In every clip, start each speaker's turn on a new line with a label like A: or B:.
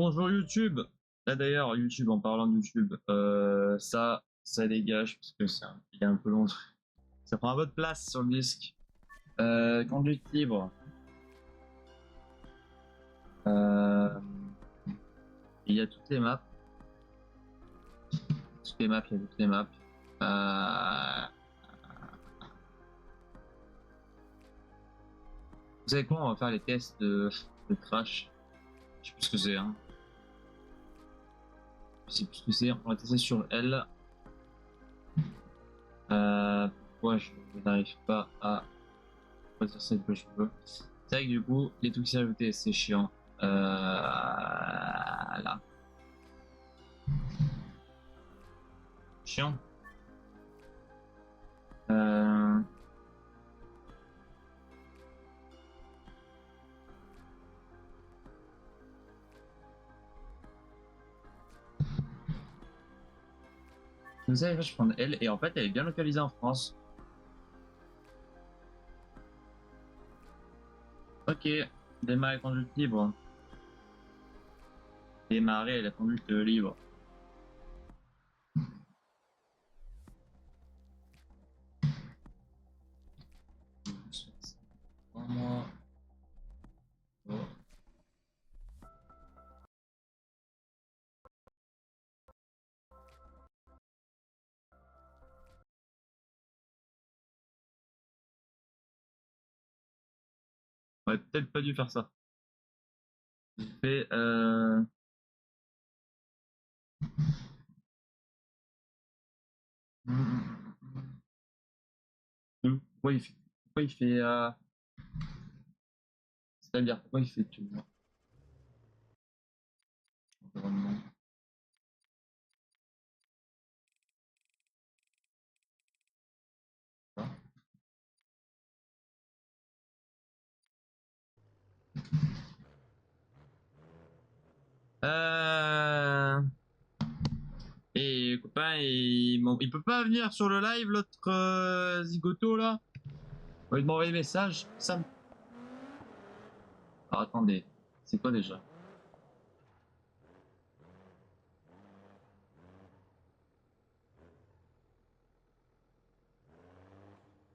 A: Bonjour YouTube. Là d'ailleurs, YouTube, en parlant de YouTube, ça dégage parce que il est un peu long. Ça prend un peu de place sur le disque. Conduite libre. Il y a toutes les maps. Toutes les maps, il y a toutes les maps. Vous savez quoi, on va faire les tests de crash. Je sais plus ce que c'est, hein. Je sais plus ce que c'est. On va tester sur L. Pourquoi je n'arrive pas à choisir celle que je veux. C'est vrai que du coup, les trucs s'y ajouter, c'est chiant. Là. Chiant. Vous savez, je prends L et en fait, elle est bien localisée en France. Ok, démarrer conduite libre. Démarrer la conduite libre. On aurait peut-être pas dû faire ça. J'ai fait pourquoi il fait c'est-à-dire pourquoi il fait tout environnement. Et copain, il peut pas venir sur le live, l'autre zigoto là. Il va m'envoyer des messages. Ça me... Alors attendez, c'est quoi déjà?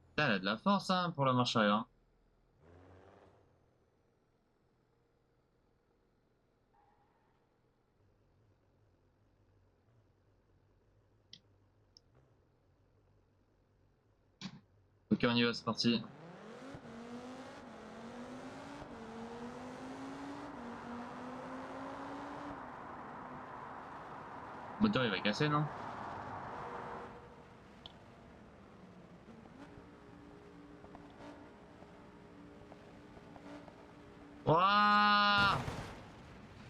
A: Putain, elle a de la force hein, pour la marche arrière. Ok, on y va, c'est parti. Le moteur il va casser, non? Wouah!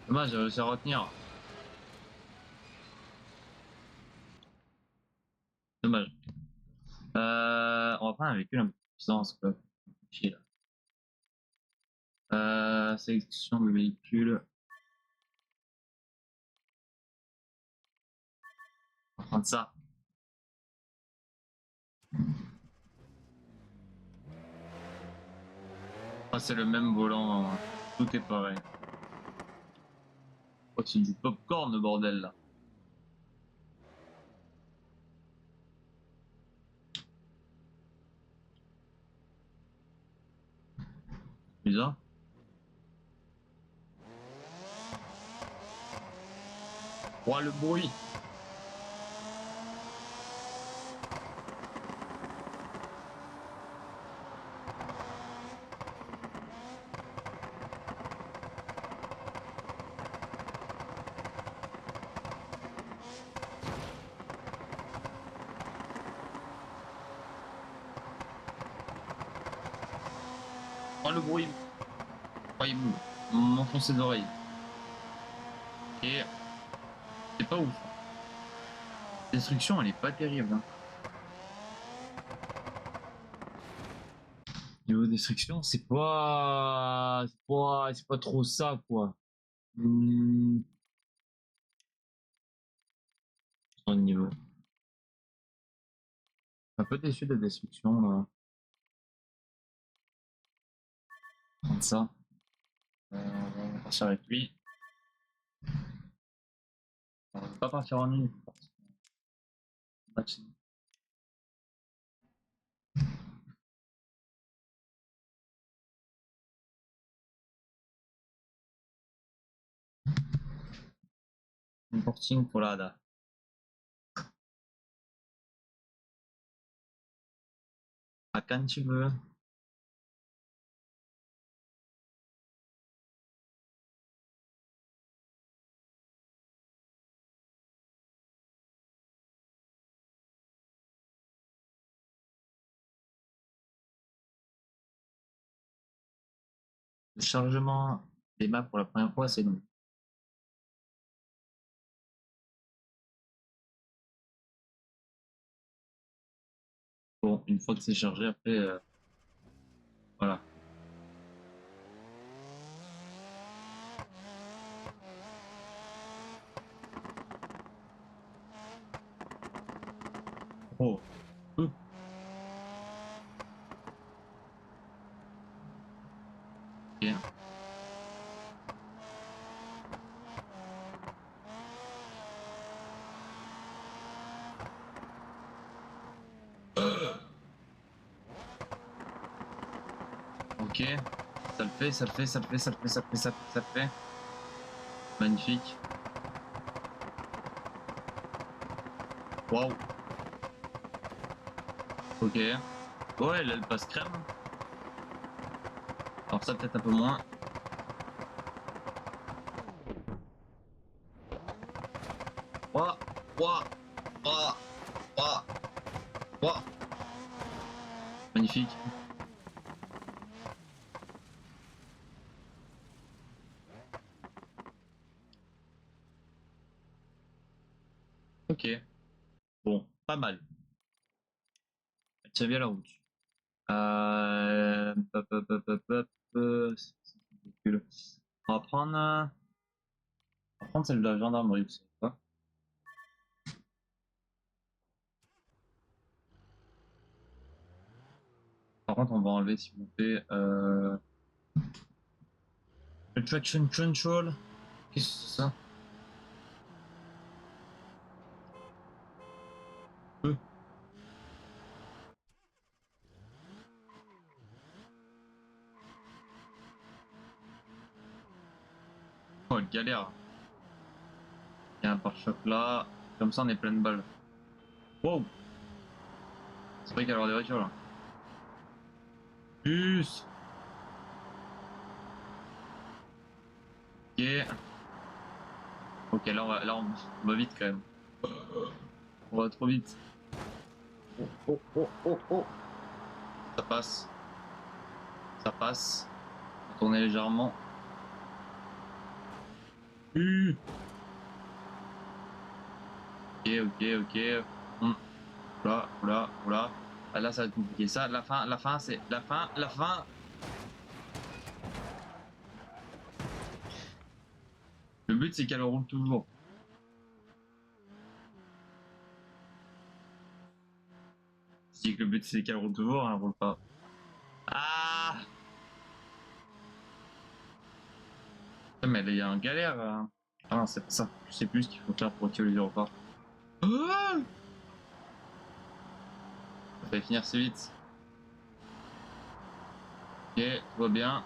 A: Dommage, j'ai réussi à retenir. Dommage. On va prendre un véhicule un peu plus puissant, c'est pas chier là. Sélection de véhicule. On va prendre ça. Ah, c'est le même volant, hein. Tout est pareil. Oh, c'est du popcorn, le bordel là. Bizarre. Oh, le bruit. Oh, le bruit. Oh, il m'enfonce les oreilles. Et c'est pas ouf. La destruction, elle est pas terrible. Hein. Niveau destruction, c'est pas trop ça, quoi. Son niveau. Un peu déçu de la destruction, là. Prendre ça. On va partir avec lui. On va pas partir en nuit. Match. Un porting pour l'ADA. À quand tu veux. Le chargement des maps pour la première fois, c'est long. Bon, une fois que c'est chargé, après, voilà. Oh. Ok. Ok. Ça le fait, ça le fait, ça le fait, ça le fait, ça le fait, ça le fait, ça le fait. Magnifique. Waouh. Ok. Ouais, là, elle passe crème. Alors ça, peut-être un peu moins. Ouah, ouah, ouah, ouah, ouah. Magnifique. Ok. Bon, pas mal. Elle tient bien la route. Hop, hop, hop, hop, hop, c'est ridicule. On va prendre, celle de la gendarmerie, vous savez pas. Par contre, on va enlever, s'il vous plaît, le traction control. Qu'est-ce que c'est ça? Oh, elle galère. Il y a un pare-choc là. Comme ça, on est plein de balles. Wow! C'est vrai qu'il y a alors des voitures là. Plus! Ok. Ok, là, on va vite quand même. On va trop vite. Oh, oh, oh, oh, oh. Ça passe. Ça passe. On va tourner légèrement. Ok, ok, ok. Oula, oula, oula. Ah, là, ça va être compliqué. Ça, la fin, c'est la fin, la fin. Le but, c'est qu'elle roule toujours. Si le but, c'est qu'elle roule toujours, elle roule pas. Ah! Mais il y a un galère. Ah non, c'est pas ça. Je sais plus ce qu'il faut faire pour retirer les repas. Ah, ça va finir si vite. Ok, tout va bien.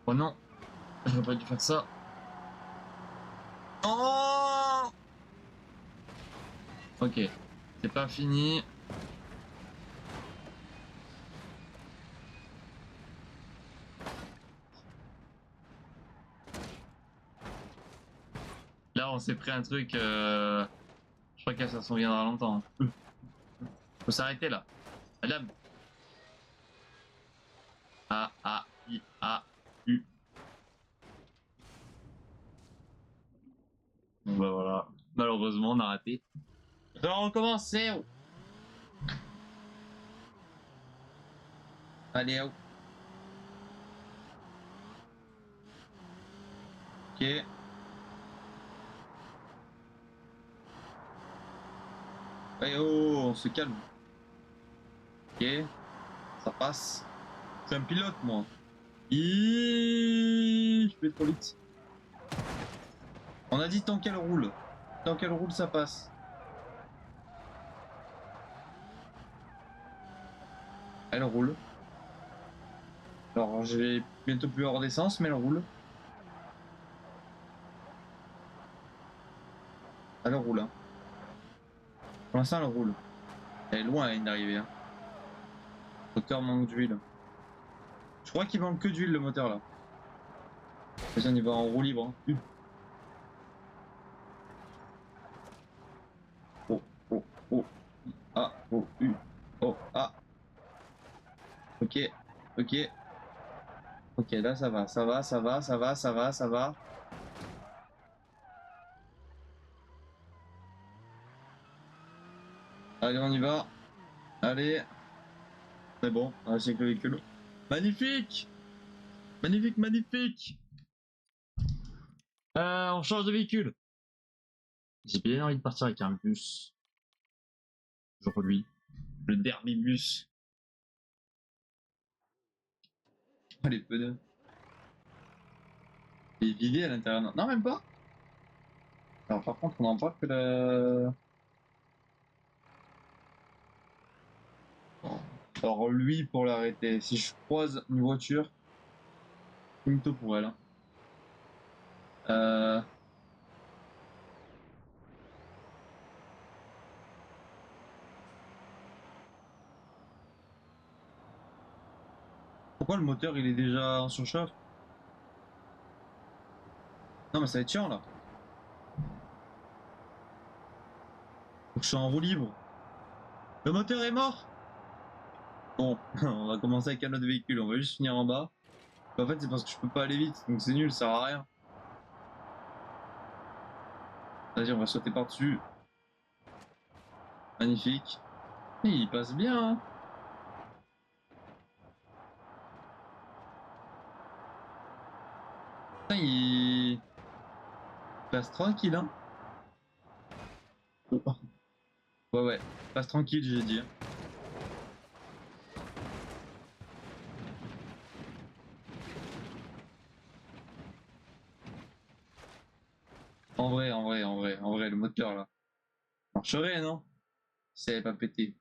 A: Oh non, j'aurais pas dû faire ça. Oh! Ok, c'est pas fini. Là, on s'est pris un truc. Je crois que ça s'en viendra longtemps. Faut s'arrêter là. Madame. A, A, I, A, U. Bon bah voilà. Malheureusement, on a raté. On va recommencer. Allez, hop. Ok. Allez, oh, on se calme. Ok. Ça passe. Je suis un pilote, moi. Je vais trop vite.
B: On a dit tant qu'elle roule. Tant qu'elle roule, ça passe. Elle roule. Alors, je vais bientôt plus hors d'essence, mais elle roule. Elle roule. Hein. Pour l'instant, elle roule. Elle est loin à d'arriver. Hein. Le moteur manque d'huile. Je crois qu'il manque que d'huile, le moteur, là. Vas-y, on y va en roue libre. Hein. Oh, oh, oh. Ah, oh, oh, ah. Ok, ok. Ok, là, ça va, ça va, ça va, ça va, ça va, ça va. Allez, on y va. Allez. C'est bon, on a avec le véhicule. Magnifique! Magnifique, magnifique! On change de véhicule. J'ai bien envie de partir avec un bus. Aujourd'hui. Le derby bus. Oh, les pneus. Il est vidé à l'intérieur. Non, même pas. Alors, par contre, on en parle que la... Alors, lui, pour l'arrêter, si je croise une voiture, finito pour elle. Hein. Euh... Pourquoi le moteur il est déjà en surchauffe? Non mais ça va être chiant là. Faut que je sois en roue libre. Le moteur est mort. Bon, on va commencer avec un autre véhicule, on va juste finir en bas. En fait c'est parce que je peux pas aller vite, donc c'est nul, ça sert à rien. Vas-y, on va sauter par-dessus. Magnifique. Et il passe bien hein. Putain, il passe tranquille hein. Oh. Ouais ouais, passe tranquille j'ai dit. En vrai, le moteur là. Marcherait non? Si elle avait pas pété.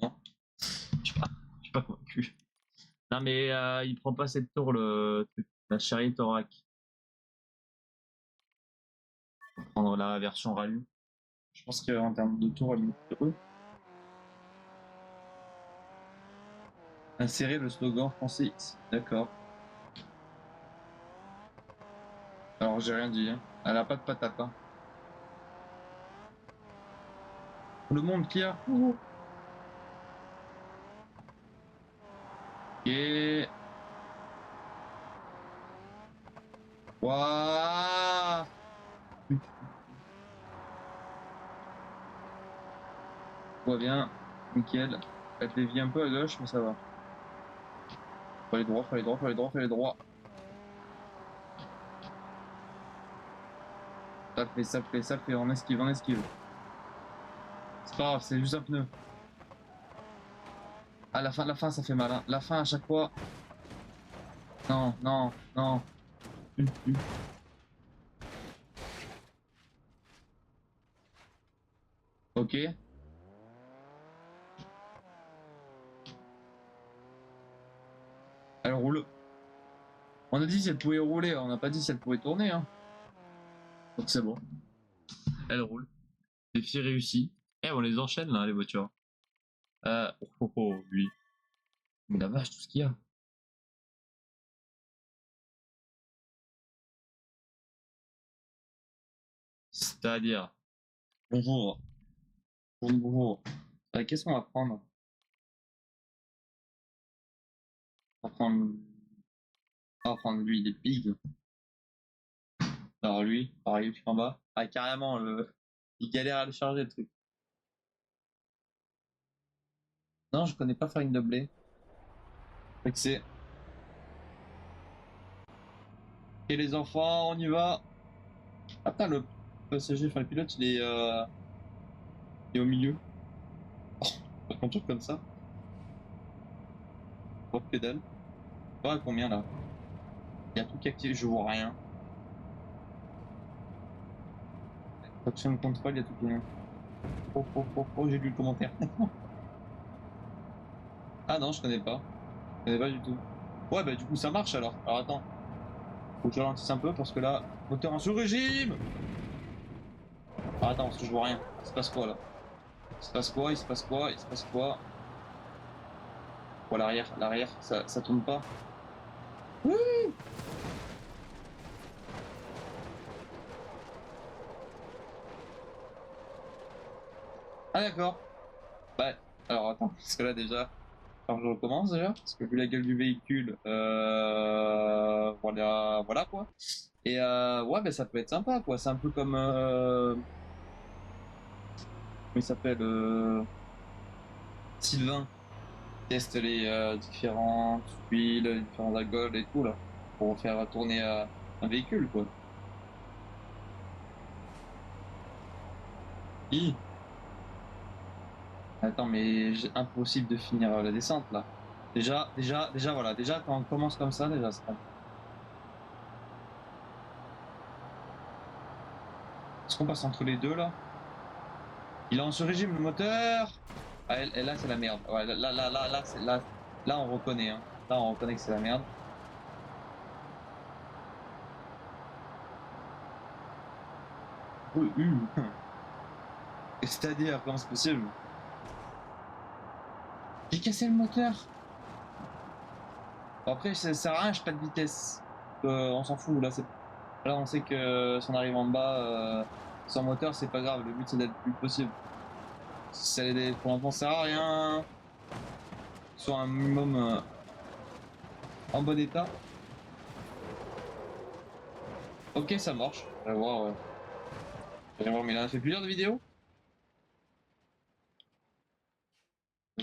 B: Non? Je suis pas convaincu. Non mais il prend pas cette tour le truc. La Cherry Torac. On va prendre la version rallye. Je pense qu'en termes de tour, elle est mieux. Insérer le slogan français X. D'accord. Alors j'ai rien dit. Hein. Elle a pas de patate. Hein. Le monde clear. Et waouh. On voit bien. Nickel. Elle dévie un peu à gauche, mais ça va. Faut aller droit, faut aller droit, faut aller droit, faut aller droit. Ça fait, on esquive, on esquive. C'est pas grave, c'est juste un pneu. Ah, la fin, ça fait mal. Hein. La fin, à chaque fois. Non, non, non. Ok. Elle roule. On a dit si elle pouvait rouler, on n'a pas dit si elle pouvait tourner. Hein. Donc c'est bon. Elle roule. Défi réussi. Eh, on les enchaîne là, les voitures. Lui. Mais la vache, tout ce qu'il y a. C'est-à-dire. Bonjour. Bonjour. Qu'est-ce qu'on va prendre? On va prendre. On va prendre lui, il est big. Alors lui, pareil, en bas. Ah, carrément, il galère à le charger le truc. Non, je connais pas Farine de blé. Fait que c'est. Et les enfants, on y va. Ah, putain, le passager, enfin le pilote, il est au milieu. Pas contour comme ça. Pas de pédale. Pas à combien là? Il y a tout qui active, je vois rien. Traction control, il y a tout qui est. Oh, j'ai lu le commentaire. Ah non, je connais pas. Je connais pas du tout. Ouais, bah du coup ça marche alors. Alors attends. Faut que je ralentisse un peu parce que là, moteur en sous-régime. Ah, attends, parce que je vois rien. Il se passe quoi là? Il se passe quoi? Il se passe quoi? Il se passe quoi? Oh, l'arrière, ça tourne pas. Oui. Ah d'accord. Bah, alors attends, parce que là déjà, alors je recommence déjà, parce que vu la gueule du véhicule, voilà quoi. Et ouais, bah ça peut être sympa quoi. C'est un peu comme, comment il s'appelle, Sylvain. Teste les différentes huiles, les différents alcools et tout là, pour faire tourner un véhicule quoi. Hi. Attends, mais impossible de finir la descente là. Déjà, voilà. Déjà, quand on commence comme ça, déjà, c'est pas... Est-ce qu'on passe entre les deux là? Il est en ce régime le moteur. Ah, et là, c'est la merde. Ouais, là, on reconnaît. Hein. Là, on reconnaît que c'est la merde. Oui, c'est-à-dire, comment c'est possible? J'ai cassé le moteur. Bon, après, ça sert à rien, j'ai pas de vitesse. On s'en fout. Là, on sait que si on arrive en bas sans moteur, c'est pas grave. Le but, c'est d'être le plus possible. Pour l'instant, ça sert à rien. Soit un minimum en bon état. Ok, ça marche. Je vais voir. Mais il en a fait plusieurs de vidéos.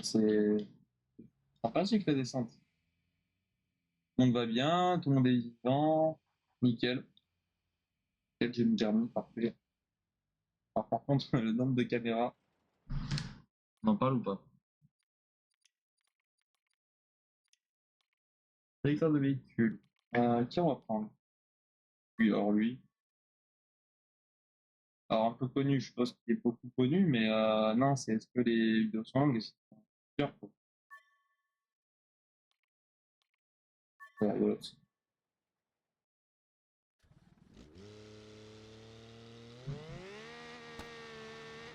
B: C'est sympathique la descente. Tout le monde va bien, tout le monde est vivant. Nickel. Nickel, j'ai une Germany parfait. Par contre, le nombre de caméras.
A: On en parle ou pas?
B: Sélecteur de véhicule. Qui on va prendre? Lui. Alors un peu connu, je pense qu'il est beaucoup connu, mais non, c'est est-ce que les vidéos sont longues et c'est dur quoi. Voilà.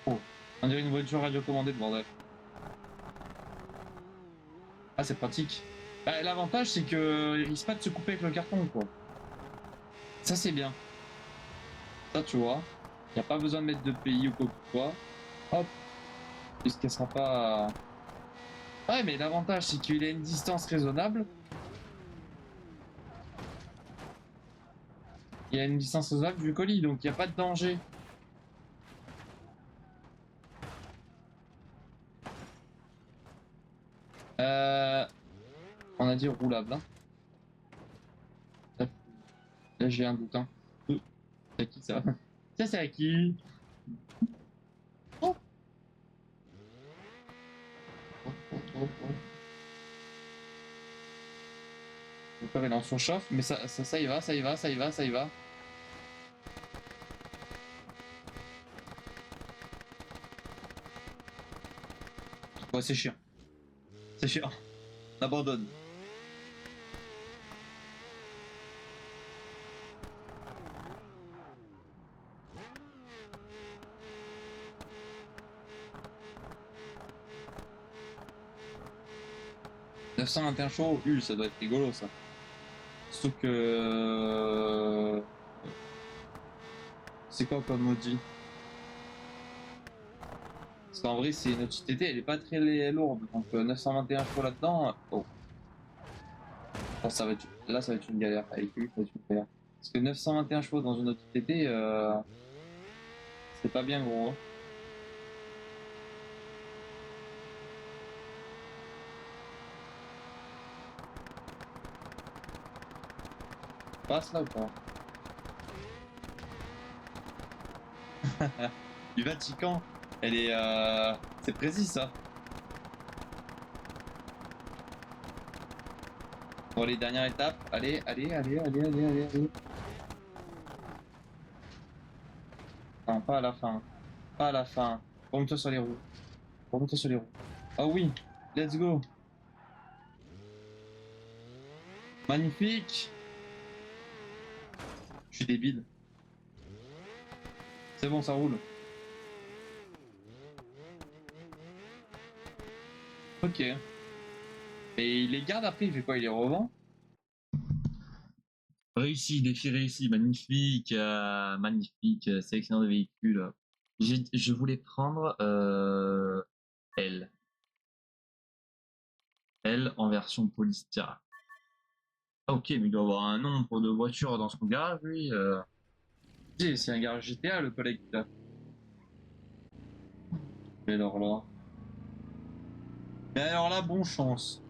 B: Oh, on dirait une voiture radiocommandée de bordel. Ah, c'est pratique. Bah, l'avantage, c'est qu'il risque pas de se couper avec le carton, quoi. Ça, c'est bien. Ça, tu vois. Il n'y a pas besoin de mettre de pays ou quoi que ce soit. Hop. Il se cassera pas. Ouais, mais l'avantage, c'est qu'il a une distance raisonnable. Il y a une distance raisonnable du colis, donc il n'y a pas de danger. On a dit roulable. Hein. Là, j'ai un doute. Hein. C'est à qui ça? Ça, c'est à qui? Oh. Oh. Le corps est en surchauffe, mais ça y va. Ouais, c'est chiant. On abandonne. « 921 chevaux, ça doit être rigolo ça. Sauf que... C'est quoi comme Audi? Parce qu'en vrai, c'est une Audi TT, elle est pas très lourde. Donc 921 chevaux là-dedans... Oh. Là, ça va être une galère. Avec lui, ça va être une galère. Parce que 921 chevaux dans une Audi TT, c'est pas bien gros. Hein. Passe là ou pas? Du Vatican, elle est... C'est précis ça. Bon, les dernières étapes. Allez. Non, pas à la fin. Pas à la fin. Remonte-toi sur les roues. Remonte-toi sur les roues. Ah oui, let's go. Magnifique. Je suis débile. C'est bon, ça roule. Ok. Et il les garde après, il fait quoi? Il les revend?
A: Réussi, défi réussi, magnifique, magnifique, sélectionneur de véhicules. Je voulais prendre L. L en version polystyrène. Ah, ok, mais il doit avoir un nombre de voitures dans son garage, lui.
B: C'est un garage GTA, le collègue là. Mais alors là. Mais alors là, bon chance.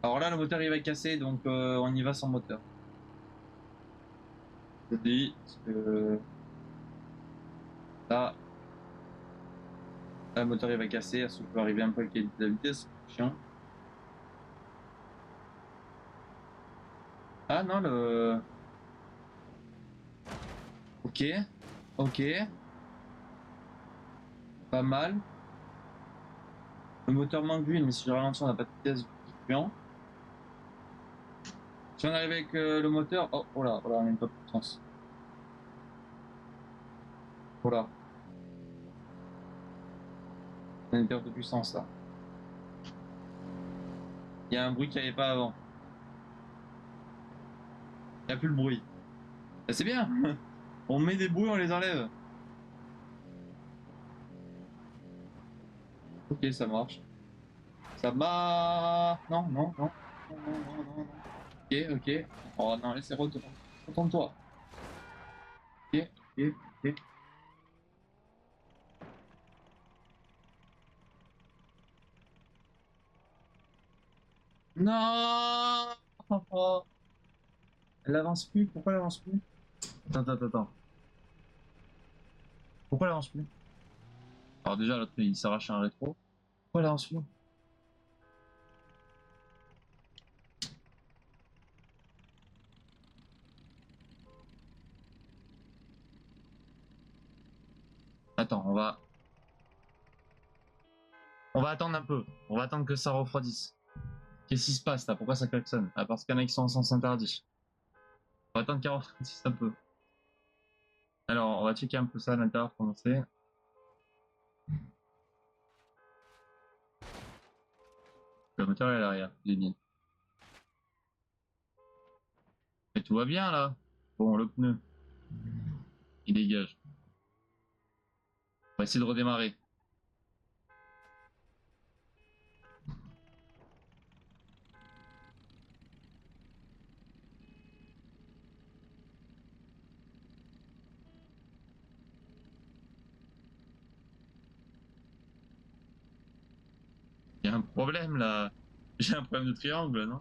B: Alors là, le moteur il va casser, donc on y va sans moteur. Je te dis, parce que là, le moteur il va casser, à ce que je peux arriver un peu avec la vitesse, c'est chiant. Ah non, le. Ok, ok, pas mal. Le moteur manque d'huile, mais si je ralentis, on n'a pas de vitesse fluctuant. Si on arrive avec le moteur, oh là, on a une pas de puissance. Oh là, on a une perte de puissance là. Il y a un bruit qu'il n'y avait pas avant. Il n'y a plus le bruit. Bah, c'est bien. On met des bruits, on les enlève. Ok, ça marche. Ça marche. Non, non, non. Non, non, non, non, non. Ok, ok. Oh non, laissez retourner. Retourne-toi. Ok, ok, ok. Non. Elle avance plus. Pourquoi elle avance plus? Attends. Pourquoi elle avance plus? Alors déjà, l'autre, il s'arrache un rétro. Pourquoi elle avance plus? Attends, on va attendre un peu. On va attendre que ça refroidisse. Qu'est-ce qui se passe là? Pourquoi ça klaxonne? Ah, parce qu'il y en a qui sont en sens interdit. On va attendre qu'il refroidisse un peu. Alors, on va checker un peu ça à l'intérieur, comment c'est. Le moteur est à l'arrière, il est bien. Et tout va bien là. Bon, le pneu, il dégage. On va essayer de redémarrer. Il y a un problème là. J'ai un problème de triangle, non?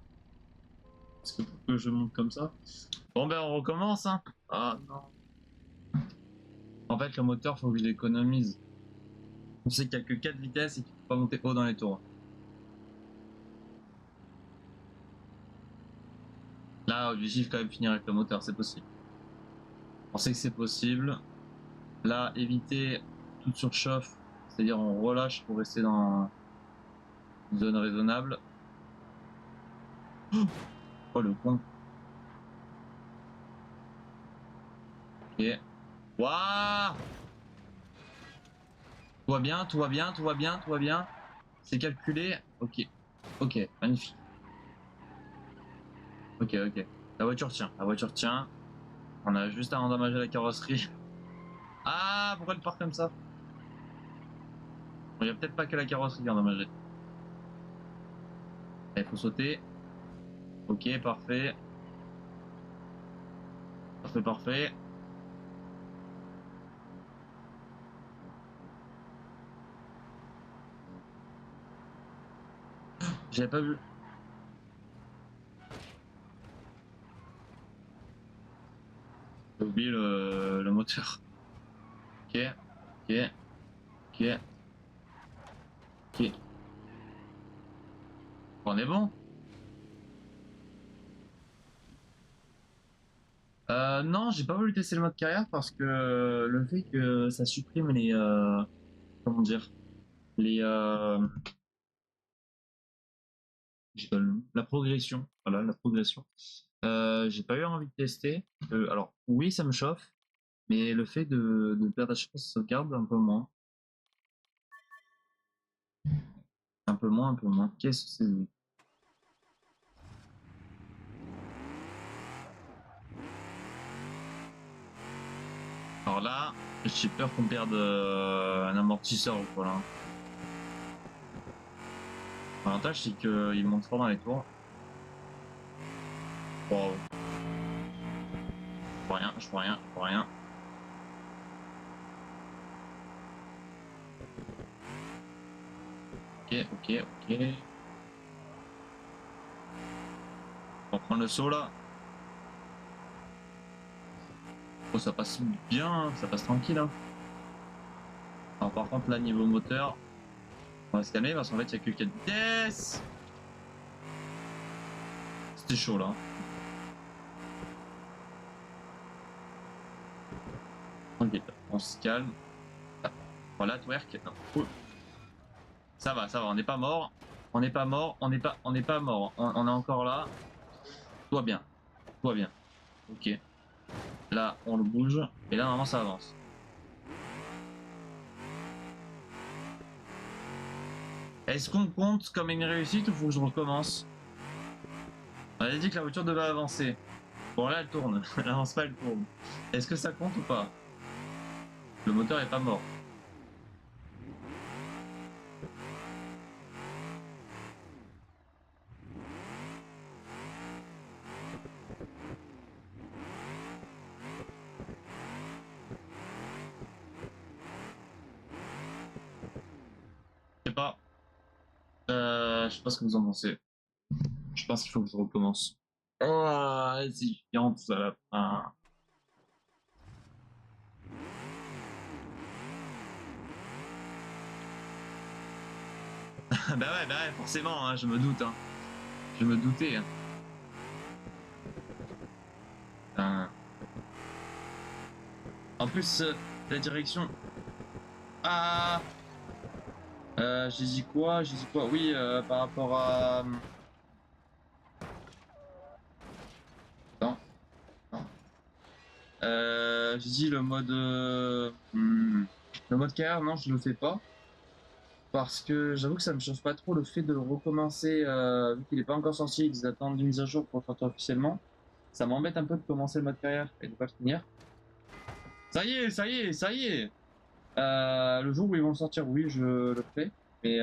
B: Parce que pour que je monte comme ça. Bon ben on recommence, hein. Ah non. En fait, le moteur, faut que je l'économise. On sait qu'il n'y a que 4 vitesses et qu'il ne faut pas monter haut dans les tours. Là, objectif quand même finir avec le moteur, c'est possible. On sait que c'est possible. Là, éviter toute surchauffe, c'est-à-dire on relâche pour rester dans une zone raisonnable. Oh le con. Ok. Waouh! Tout va bien, tout va bien, tout va bien, tout va bien. C'est calculé. Ok. Ok, magnifique. Ok, ok. La voiture tient, la voiture tient. On a juste à endommager la carrosserie. Ah, pourquoi elle part comme ça? Il n'y a peut-être pas que la carrosserie qui est endommagée. Il faut sauter. Ok, parfait. Parfait, parfait. J'avais pas vu. J'ai oublié le moteur. Ok, ok, ok, ok. On est bon?
A: Non, j'ai pas voulu tester le mode carrière parce que le fait que ça supprime les comment dire les j'ai pas le nom. La progression, voilà la progression. J'ai pas eu envie de tester. Alors oui, ça me chauffe, mais le fait de perdre à chaque fois sa sauvegarde un peu moins, un peu moins, un peu moins. Qu'est-ce que c'est? Alors là, j'ai peur qu'on perde un amortisseur ou quoi là. L'avantage c'est qu'il monte fort dans les tours. Wow. Je vois rien, je vois rien, je vois rien. Ok, ok, ok. On prend le saut là. Oh, ça passe bien, hein, ça passe tranquille. Hein. Alors par contre là, niveau moteur, on va se calmer parce qu'en fait, il n'y a que 4 vitesses. C'était chaud là. Ok, on se calme. Voilà, twerk. Cool. Ça va, on n'est pas mort. On n'est pas mort, on n'est pas mort. On est encore là. Tout va bien, tout va bien. Ok. Là, on le bouge. Et là, normalement, ça avance. Est-ce qu'on compte comme une réussite ou faut que je recommence? On a dit que la voiture devait avancer. Bon, là, elle tourne. Elle avance pas, elle tourne. Est-ce que ça compte ou pas? Le moteur est pas mort. Je sais pas. Je sais pas ce que vous en pensez. Je pense qu'il faut que je recommence. Oh, c'est chiant tout ça là. Ah. Bah ouais, forcément, hein, je me doute. Hein. Je me doutais. Hein. Putain. En plus, la direction. Ah. J'ai dit quoi? J'ai dit quoi? Oui, par rapport à. Non, non. J'ai dit le mode. Le mode carrière, non, je le fais pas. Parce que j'avoue que ça me chauffe pas trop le fait de le recommencer, vu qu'il est pas encore sorti et qu'ils attendent une mise à jour pour le sortir officiellement. Ça m'embête un peu de commencer le mode carrière et de pas le finir. Ça y est, ça y est, ça y est! Le jour où ils vont le sortir, oui, je le ferai. Mais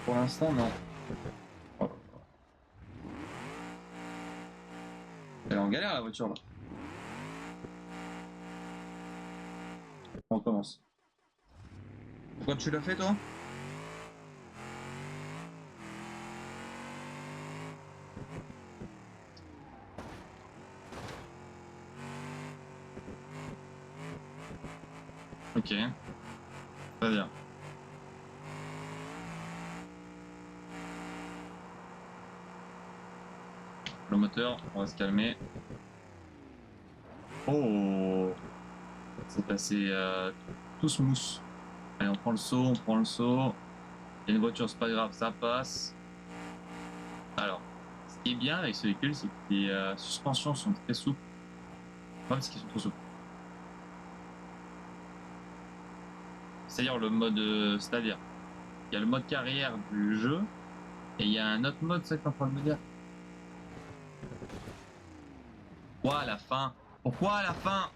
A: pour l'instant, non. Oh, elle est en galère la voiture là. On recommence. Pourquoi tu l'as fait toi? Ok, très bien. Le moteur, on va se calmer. Oh, c'est passé tout smooth. Allez, on prend le saut, on prend le saut. Il y a une voiture, c'est pas grave, ça passe. Alors, ce qui est bien avec ce véhicule, c'est que les suspensions sont très souples. Pas parce qu'ils sont trop souples. C'est-à-dire le mode, c'est-à-dire, il y a le mode carrière du jeu et il y a un autre mode, c'est ça que t'es en train de me dire. Pourquoi à la fin? Pourquoi à la fin?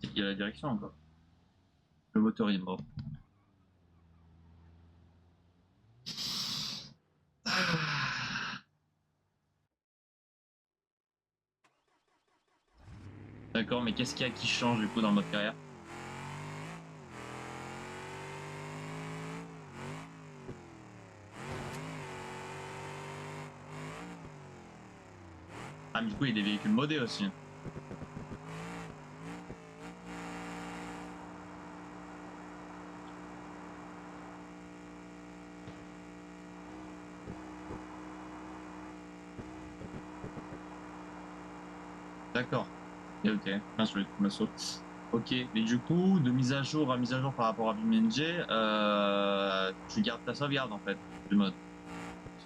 A: Il y a la direction encore. Le moteur est mort. D'accord, mais qu'est-ce qu'il y a qui change du coup dans le mode carrière? Ah, mais du coup, il y a des véhicules modés aussi. D'accord. Et ok. Ah, je vais te m'assaut. Ok, mais du coup, de mise à jour à mise à jour par rapport à BeamNG, tu gardes ta sauvegarde en fait, du mode.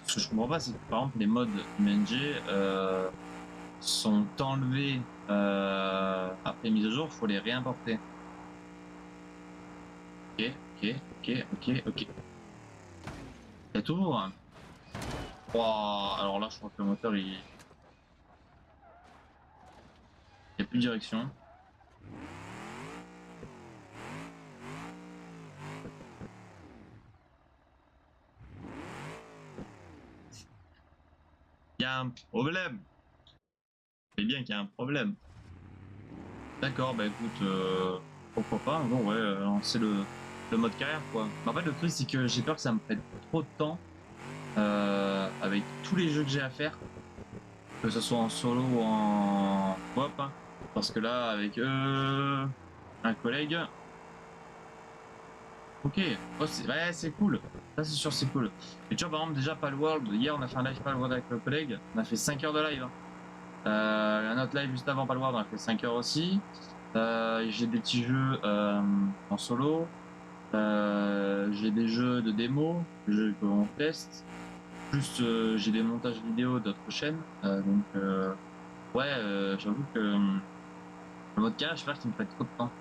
A: Ce que je comprends pas, c'est que par exemple, les mods BeamNG sont enlevés après mise à jour, faut les réimporter. Ok, ok. T'as tout, hein. Wow, alors là, je crois que le moteur, il n'y a plus de direction. Il y a un problème. C'est bien qu'il y a un problème. D'accord, bah écoute, pourquoi pas, un jour, ouais, lancer le mode carrière, quoi. Mais en fait, le truc, c'est que j'ai peur que ça me prenne trop de temps avec tous les jeux que j'ai à faire, que ce soit en solo ou en coop, hein. Parce que là, avec un collègue, ok, oh, ouais, c'est cool. Ça, c'est sûr, c'est cool. Et tu vois, par exemple, déjà, Palworld, hier, on a fait un live Palworld avec le collègue, on a fait 5 heures de live, hein. Un autre live juste avant Palworld, on a fait 5 heures aussi. J'ai des petits jeux en solo. J'ai des jeux de démo, jeux qu'on teste. Plus j'ai des montages vidéo d'autres chaînes. Donc ouais, j'avoue que le mode carrière, je sais pas, qu'il me ferait trop de temps.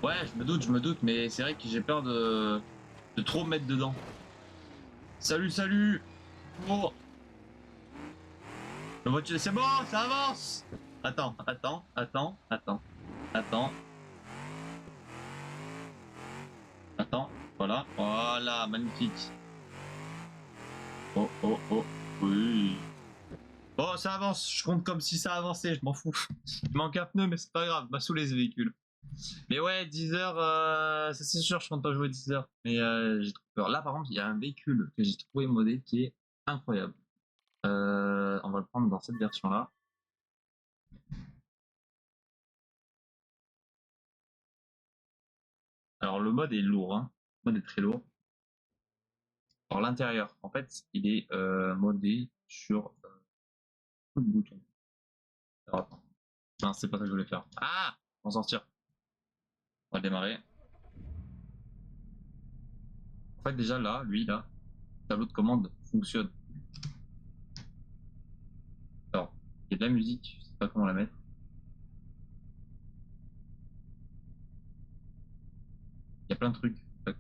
A: Ouais, je me doute, mais c'est vrai que j'ai peur de trop me mettre dedans. Salut! Oh, le voiture, c'est bon, ça avance! Attends. Attends, voilà, magnifique. Oh, oui. Bon, ça avance, je compte comme si ça avançait, je m'en fous. Il manque un pneu, mais c'est pas grave, m'a saoulé ce véhicule. Mais ouais, 10 heures, ça c'est sûr, je compte pas jouer 10 heures. Mais j'ai trop peur. Là, par contre, il y a un véhicule que j'ai trouvé modé qui est incroyable. On va le prendre dans cette version-là. Alors, le mode est lourd, hein. Le mode est très lourd. Alors, l'intérieur, en fait, il est modé sur beaucoup de boutons. Alors, attends. Non, c'est pas ça que je voulais faire. Ah! On va sortir. On va démarrer. En fait, déjà là, lui, là, le tableau de commande fonctionne. Alors, il y a de la musique, je sais pas comment la mettre. Il y a plein de trucs. En fait.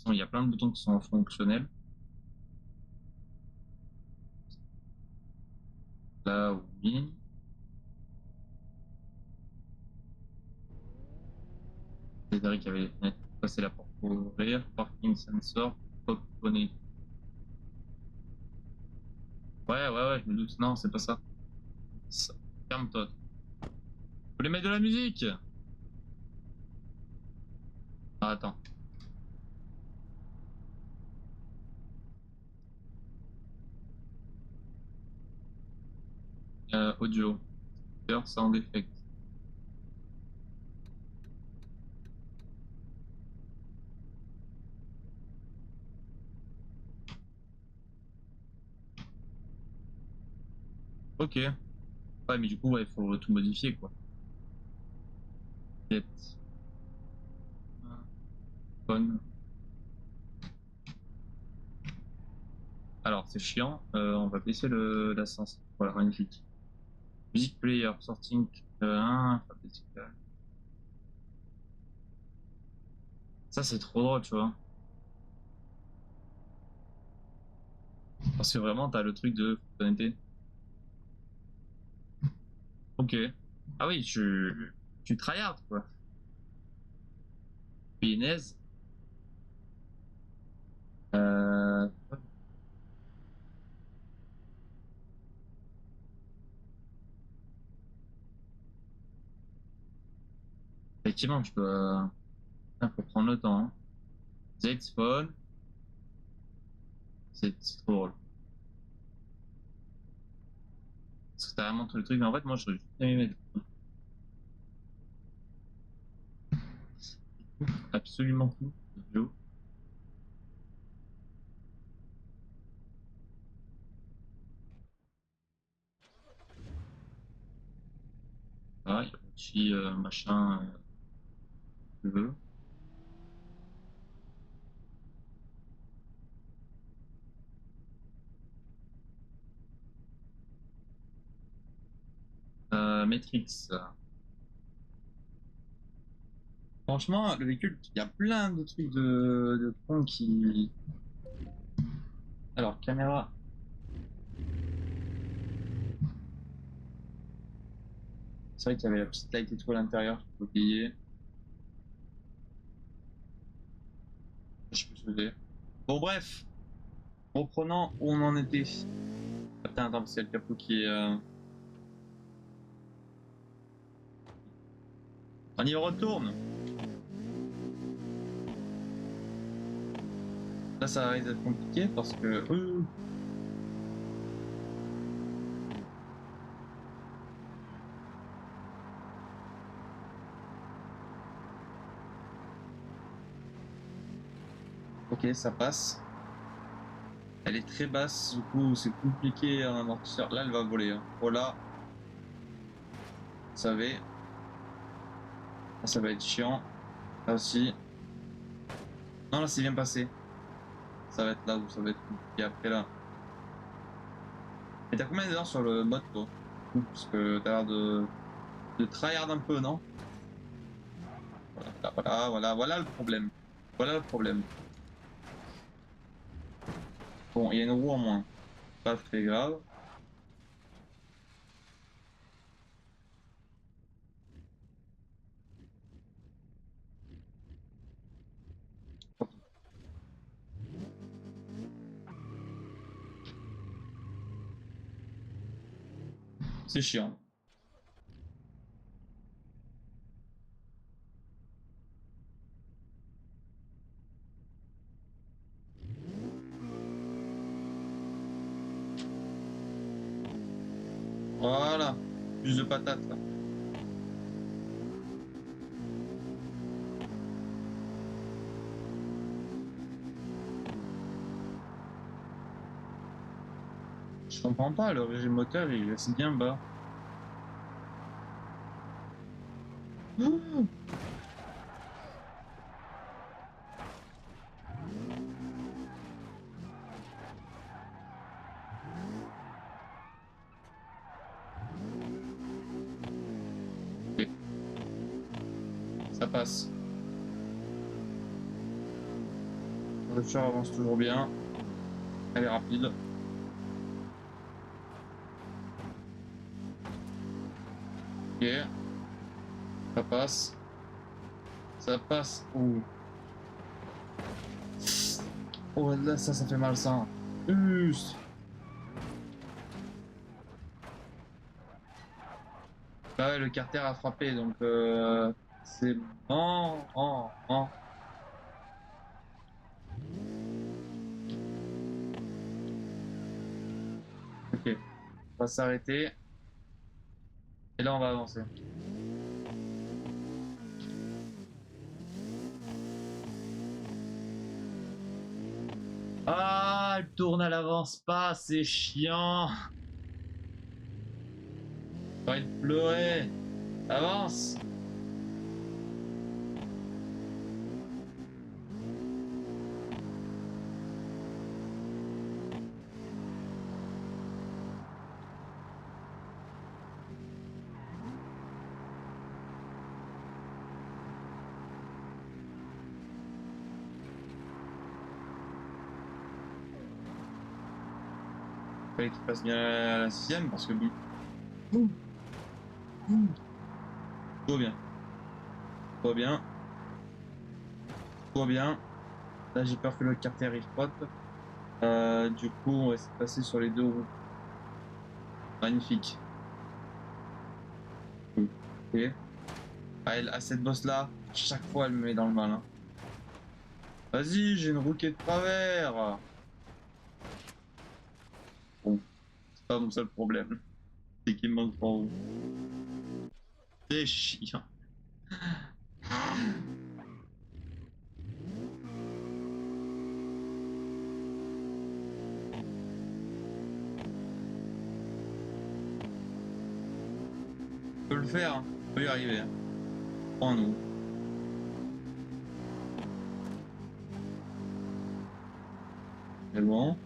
A: Il y a plein de boutons qui sont fonctionnels. Là, oui. C'est vrai qu'il y avait les fenêtres. Ça, c'est la porte pour ouvrir. Parking sensor. Pop bonnet. Ouais, je me doute. Non, c'est pas ça. Calme-toi. Vous voulez mettre de la musique? Ah, attends. Audio. Sound effect. Ok. Ouais, mais du coup, ouais, il faut tout modifier, quoi. Peut-être. Phone. Alors, c'est chiant. On va baisser la sens. Voilà, magnifique. Music player, sorting 1, ça, c'est trop drôle, tu vois. Parce que vraiment, t'as le truc de fonctionnalité. Ok. Ah oui, tu tryhard, quoi. Paynaise. Euh... Effectivement, tu peux. Faut prendre le temps. Hein. Z-Spawn, c'est trop drôle. Parce que t'as vraiment tout le truc, mais en fait, moi, je juste aimé mettre absolument tout. petit machin que je veux. Matrix. Franchement, le véhicule, il y a plein de trucs de cons qui. Alors, caméra. C'est vrai qu'il y avait la petite light et tout à l'intérieur, j'ai oublié. Je peux sauter. Bon, bref. Reprenant où on en était. Attends, attends, c'est le capot qui est. On y retourne. Là, ça risque d'être compliqué parce que. Ok, ça passe. Elle est très basse, du coup, c'est compliqué en amortisseur. Là, elle va voler. Hein. Voilà. Vous savez. Là, ça va être chiant. Là aussi. Non, là, c'est bien passé. Ça va être là où ça va être compliqué après là. Et t'as combien d'heures sur le mode, toi? Parce que t'as l'air de tryhard un peu, non? Voilà le problème. Voilà le problème. Bon, il y a une roue en moins. Pas très grave. C'est chiant. Voilà. Plus de patates là. Je comprends pas, le régime moteur il est assez bien bas. Ouh. Ok, ça passe. La voiture avance toujours bien. Elle est rapide. Ok, ça passe. Ça passe. Ouh. Oh là, ça fait mal ça. Juste. Bah ouais, le carter a frappé, donc c'est bon. Ok, on va s'arrêter. Et là, on va avancer. Ah, elle tourne, elle avance pas, c'est chiant. J'ai envie de pleurer. Avance. Fallait qu'il passe bien à la sixième parce que bon. Ouh, ouh. Tout va bien. Tout va bien. Tout va bien. Là, j'ai peur que le carter il frotte. Du coup, on va se passer sur les deux roues. Magnifique. Ok. Ah, à cette boss là, chaque fois elle me met dans le mal. Hein. Vas-y, j'ai une roue qui est de travers. Bon, c'est pas mon seul problème. C'est qu'il me manque trop roues. C'est chiant. Je peux le faire. Hein.
B: On peut y arriver. Hein. Prends-nous. C'est bon.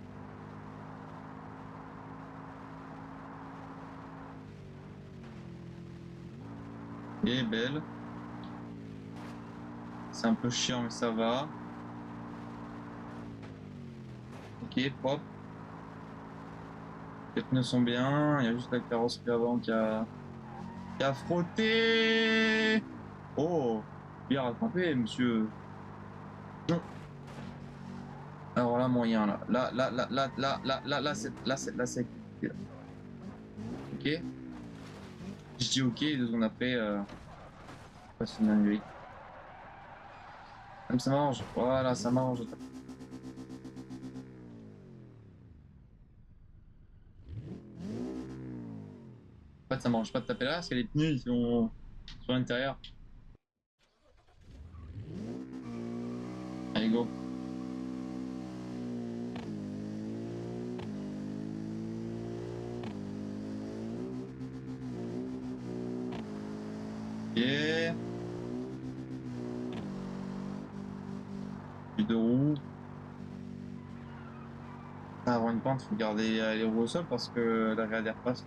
B: Et belle. C'est un peu chiant mais ça va. Ok, propre. Les pneus sont bien. Il y a juste la carrosserie avant qui a frotté. Oh, bien rattrapé, monsieur. Non. Alors là, moyen là. C'est compliqué, là. Ok. Je dis ok, 2 secondes après, passe une dinguerie. Comme ça m'arrange. Voilà, ça m'arrange. En fait, ça m'arrange pas de taper là parce que les pneus ils sont sur l'intérieur. Allez, go. Ok. Plus de roues. Avant une pente, faut garder les roues au sol parce que la radiaire passe.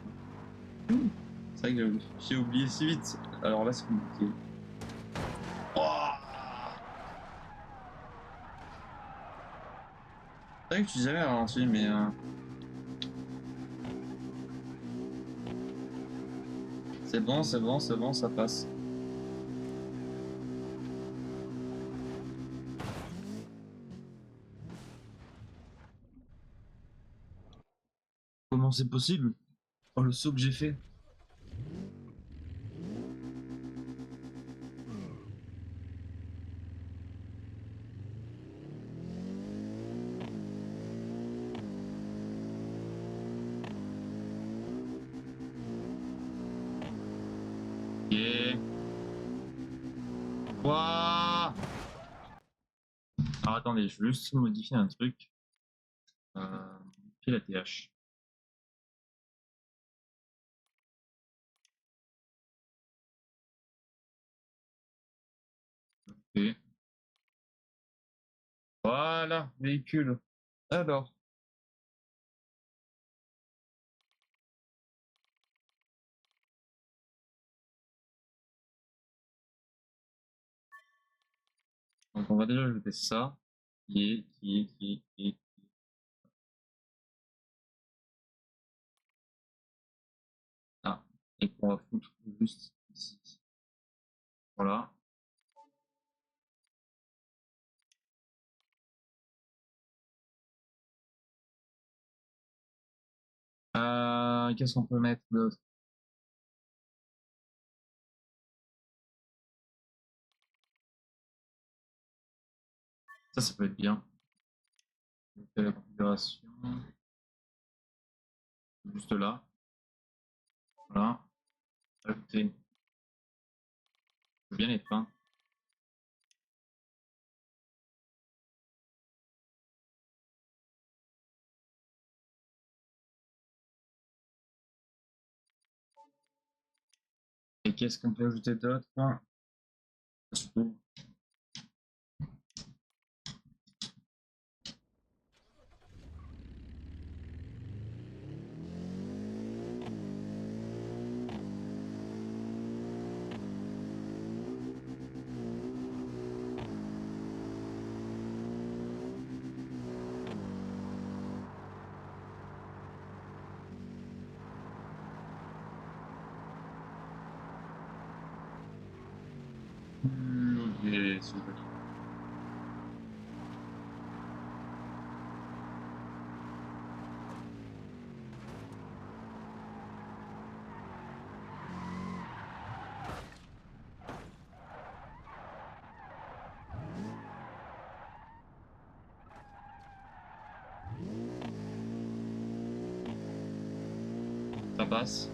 B: C'est vrai que j'ai oublié si vite. Alors là, c'est compliqué. Oh, c'est vrai que je suis jamais ralenti, mais c'est bon, c'est bon, c'est bon, ça passe. Comment c'est possible? Oh, le saut que j'ai fait. Yeah. Wouah. Alors attendez, je veux juste modifier un truc. Puis la TH. Ok. Voilà, véhicule. Alors. Donc on va déjà ajouter ça. Qui est. Ah. Et qu'on va foutre juste ici. Voilà. Qu'est-ce qu'on peut mettre d'autre? Ça peut être bien. On fait la configuration. Juste là. Voilà. Ajouter. Je veux bien les freins. Et qu'est-ce qu'on peut ajouter d'autre? Ok, c'est joli. Ça passe.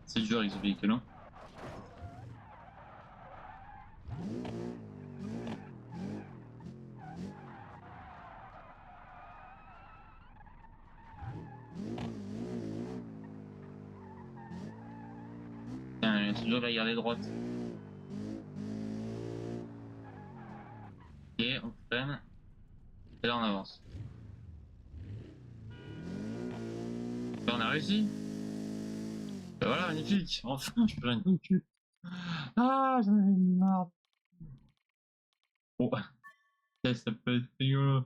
B: C'est dur avec ce véhicule, hein.
A: mais je dois la garder droite. Ok, on freine. Et là on avance. Là, on a réussi. Ben voilà, magnifique. Enfin, je peux rien de cul. Ah, j'en avais marre. Bon, ça peut être rigolo.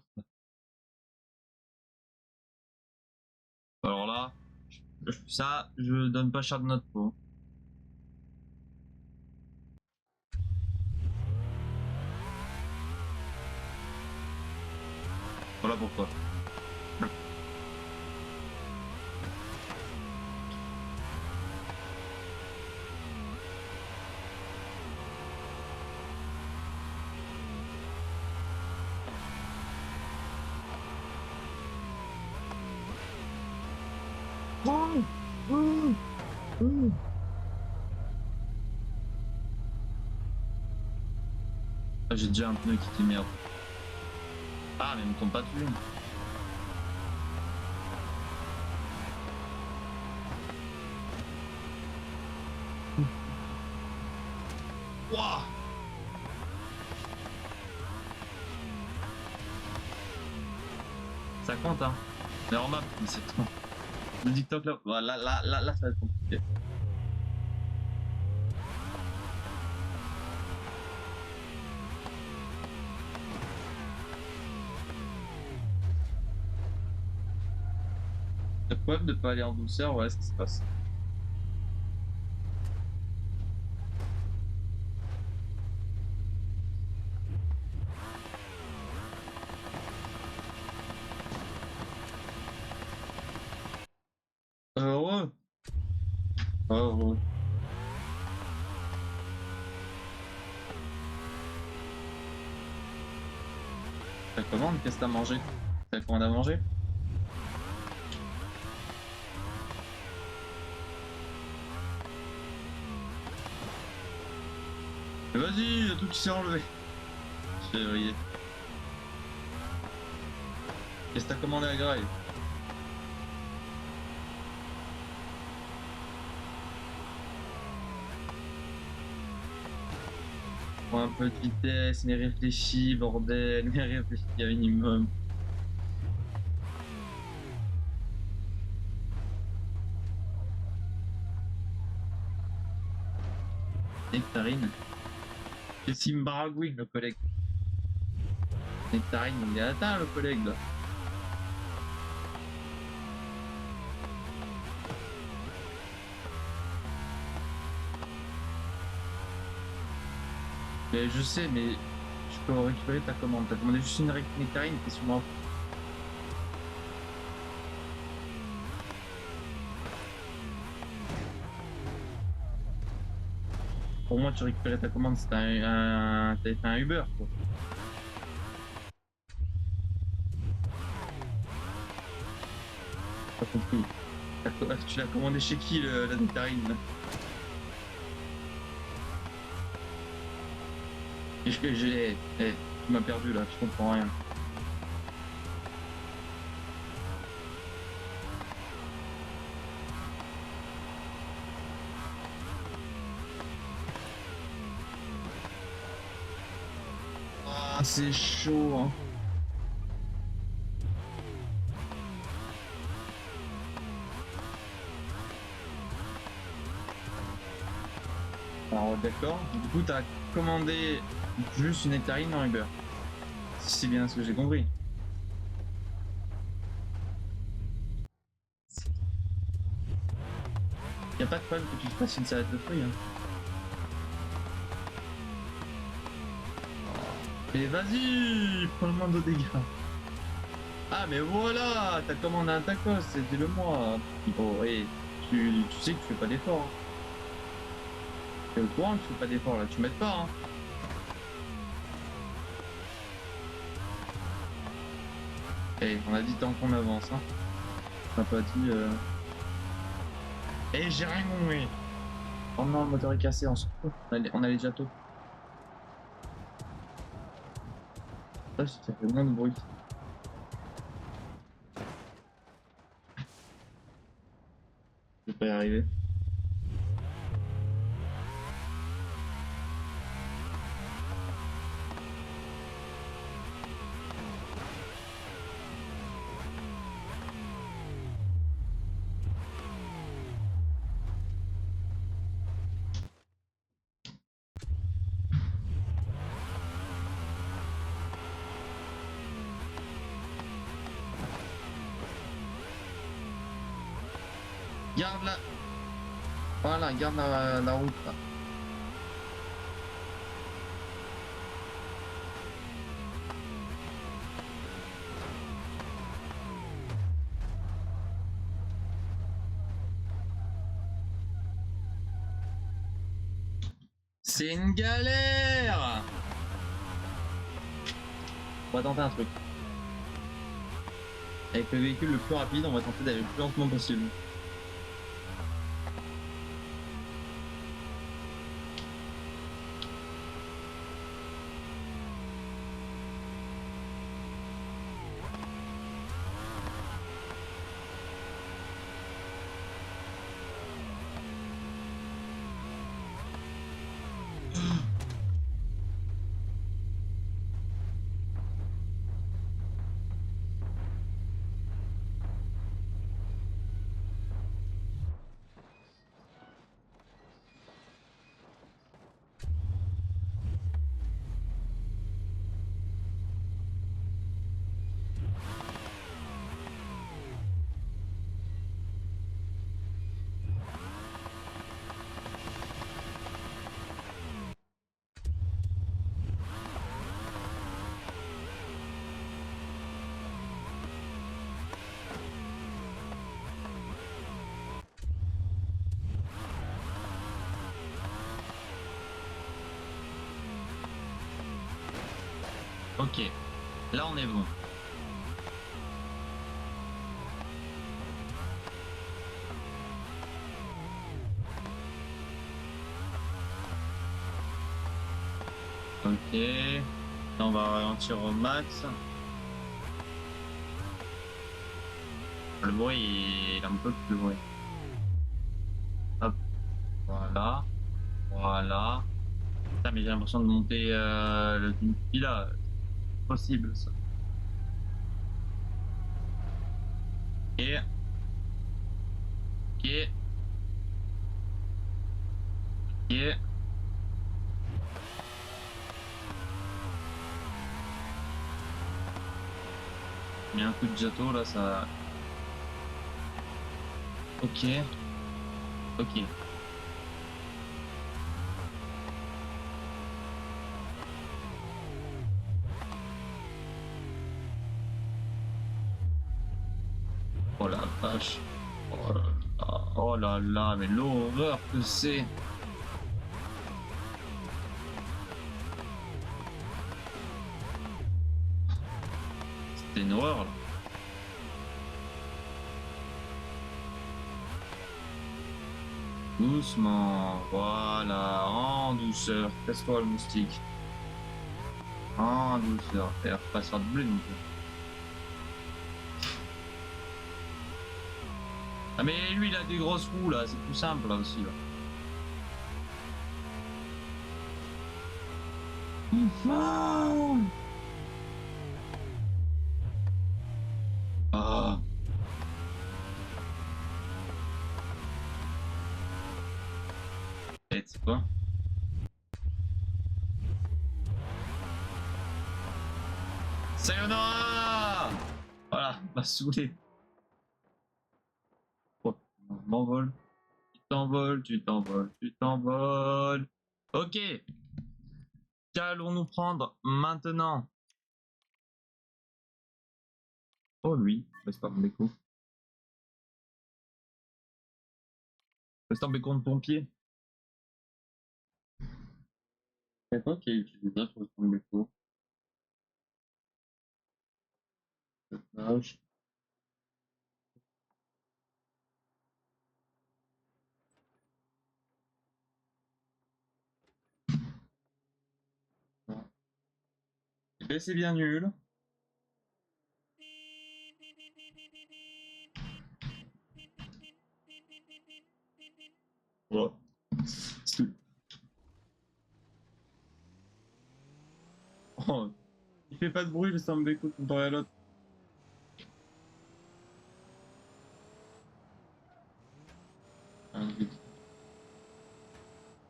A: Alors là, ça, je donne pas cher de note pour. Voilà pourquoi. Ah, j'ai déjà un pneu qui t'émerde. Ah, mais me tombe pas dessus. Wouah! Ça compte, hein. Mais en map, mais c'est tout. Le TikTok là, voilà, là, ça va être compliqué. Le problème de pas aller en douceur, voilà ce qui se passe. Heureux. Heureux. Ta commande, qu'est-ce que t'as mangé? T'as commande à manger? Vas-y, tout qui s'est enlevé. Février. Qu'est-ce que t'as commandé à Grail? Prends un peu de vitesse, mais réfléchis, bordel, mais réfléchis un minimum. Nectarine. Qu'est-ce qu'il me baragouine, le collègue? Nectarine, il est atteint, le collègue, là. Mais je sais, mais je peux récupérer ta commande. T'as commandé juste une nectarine, t'es sur moi. Pour moi, tu récupérais ta commande, c'était t'avais fait un Uber, quoi. Pas compris. Tu l'as commandé chez qui, la nectarine, là? Tu m'as perdu, là, je comprends rien. Ah, c'est chaud, hein. Alors, d'accord. Du coup, t'as commandé juste une nectarine en Uber. Si c'est bien ce que j'ai compris. Y a pas de problème que tu te fasses une salade de fruits, hein. Mais vas-y, prends le moins de dégâts. Ah, mais voilà, t'as commandé un tacos, dis-le moi. Bon, et tu sais que tu fais pas d'effort, hein. T'es au courant que tu fais pas d'effort, là, tu m'aides pas, hein. Eh, on a dit tant qu'on avance, hein. On n'a pas dit... Eh, j'ai rien compris. Oh non, le moteur est cassé, on s'en fout. On a déjà tout. Ça fait moins de bruit. Je vais pas y arriver.
B: Garde la... Voilà, garde la route là. C'est une galère. On va tenter un truc. Avec le véhicule le plus rapide, on va tenter d'aller le plus lentement possible. Ok, là on est bon. Ok, là on va ralentir au max. Le bruit il est un peu plus bruit. Hop, voilà, voilà. Putain, mais j'ai l'impression de monter une pila. C'est possible ça. Ok, ok, ok. Il y a un coup de jato là, ça. Ok, ok. Oh la vache. Oh là là, oh là là, mais l'horreur que c'est. C'était une horreur là. Doucement, voilà, en douceur. Casse-toi le moustique. En douceur. Faire pas se faire doubler non plus. Ah mais lui il a des grosses roues là, c'est plus simple là aussi là. Enfin. Ah. Et c'est quoi? Sayonara! Voilà, m'a saoulé. Oh, je m'envole. Tu t'envoles, tu t'envoles, tu t'envoles. Ok. Qu'allons-nous prendre maintenant? Oh lui, laisse pas tomber con. Laisse tomber con de pompier. C'est toi qui utilise ça pour tomber con. Vache. Eh c'est bien nul. Oh. C'est tout. Oh. Il fait pas de bruit le Sambeko comparé à l'autre.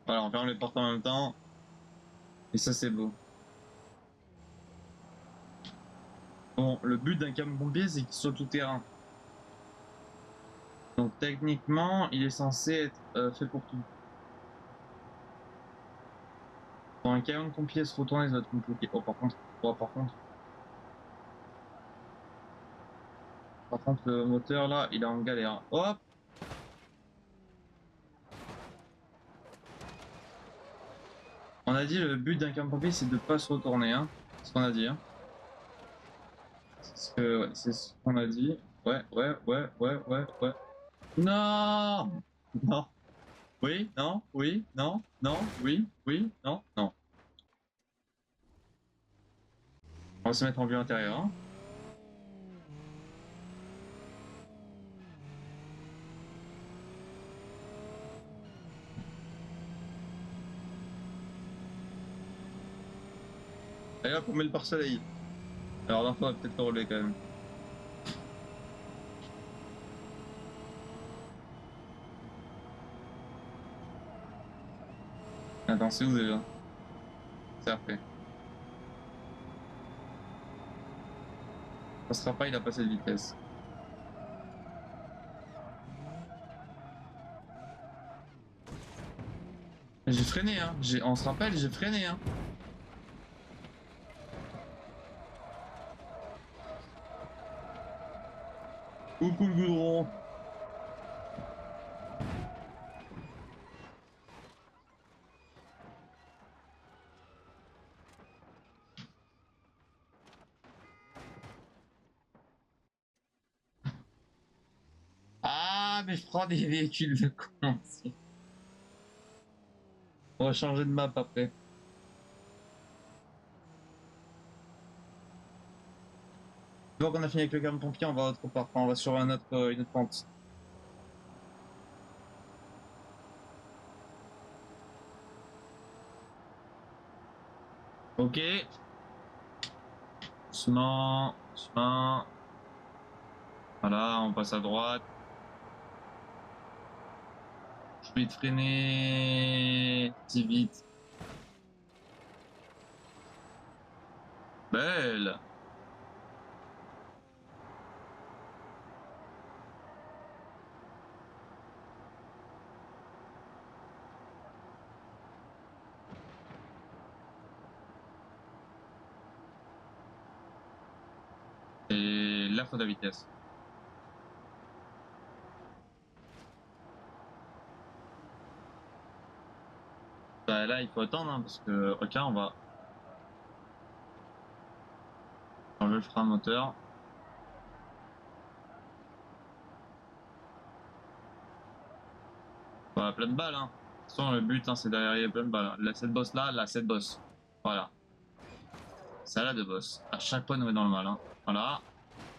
B: Voilà, on ferme les portes en même temps. Et ça, c'est beau. Bon, le but d'un camion pompier, c'est qu'il soit tout terrain. Donc Donc techniquement, il est censé être fait pour tout. Pour un camion de pompiers se retourner, ça va être compliqué. Oh, par contre, le moteur là, il est en galère. Hop! On a dit le but d'un camion de pompier, c'est de pas se retourner, hein. C'est ce qu'on a dit, hein. C'est ce qu'on a dit. Ouais. Non! Non! Oui, non, oui, non, non, oui, non, non. On va se mettre en vue intérieure, hein. Et hop, on met le pare-soleil. Alors là, on va peut-être le relever quand même. Attends, c'est où déjà? C'est après. Ça sera pas, il a passé de vitesse. J'ai freiné, hein. On se rappelle, j'ai freiné, hein. Coucou le goudron. Ah, mais je prends des véhicules de con. On va changer de map après. Une fois qu'on a fini avec le camion pompier, on va autre part. On va sur une autre pente. Ok. Doucement, doucement. Voilà, on passe à droite. Je vais te freiner si vite. Belle. Et là, faut de la vitesse. Bah, là, il faut attendre, hein, parce que, ok, on va enlever le frein moteur. Bah, plein de balles, hein. De toute façon, le but, hein, c'est d'arriver plein de balles. Là, cette boss là, cette boss. Voilà. Celle-là de boss. À chaque fois, nous met dans le mal, hein. Voilà.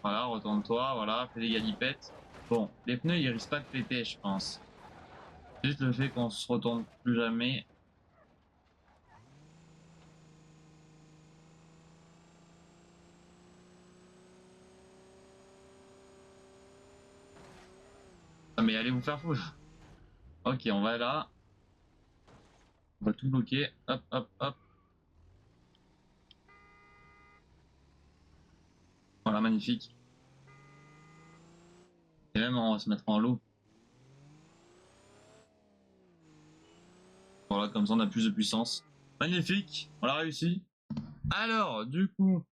B: Voilà, retourne-toi, voilà, fais des galipettes. Bon, les pneus, ils risquent pas de péter, je pense. Juste le fait qu'on se retourne plus jamais. Ah, mais allez vous faire foutre. Ok, on va là. On va tout bloquer. Hop, hop, hop. Voilà, magnifique. Et même, on va se mettre en lot. Voilà, comme ça, on a plus de puissance. Magnifique, on l'a réussi. Alors, du coup,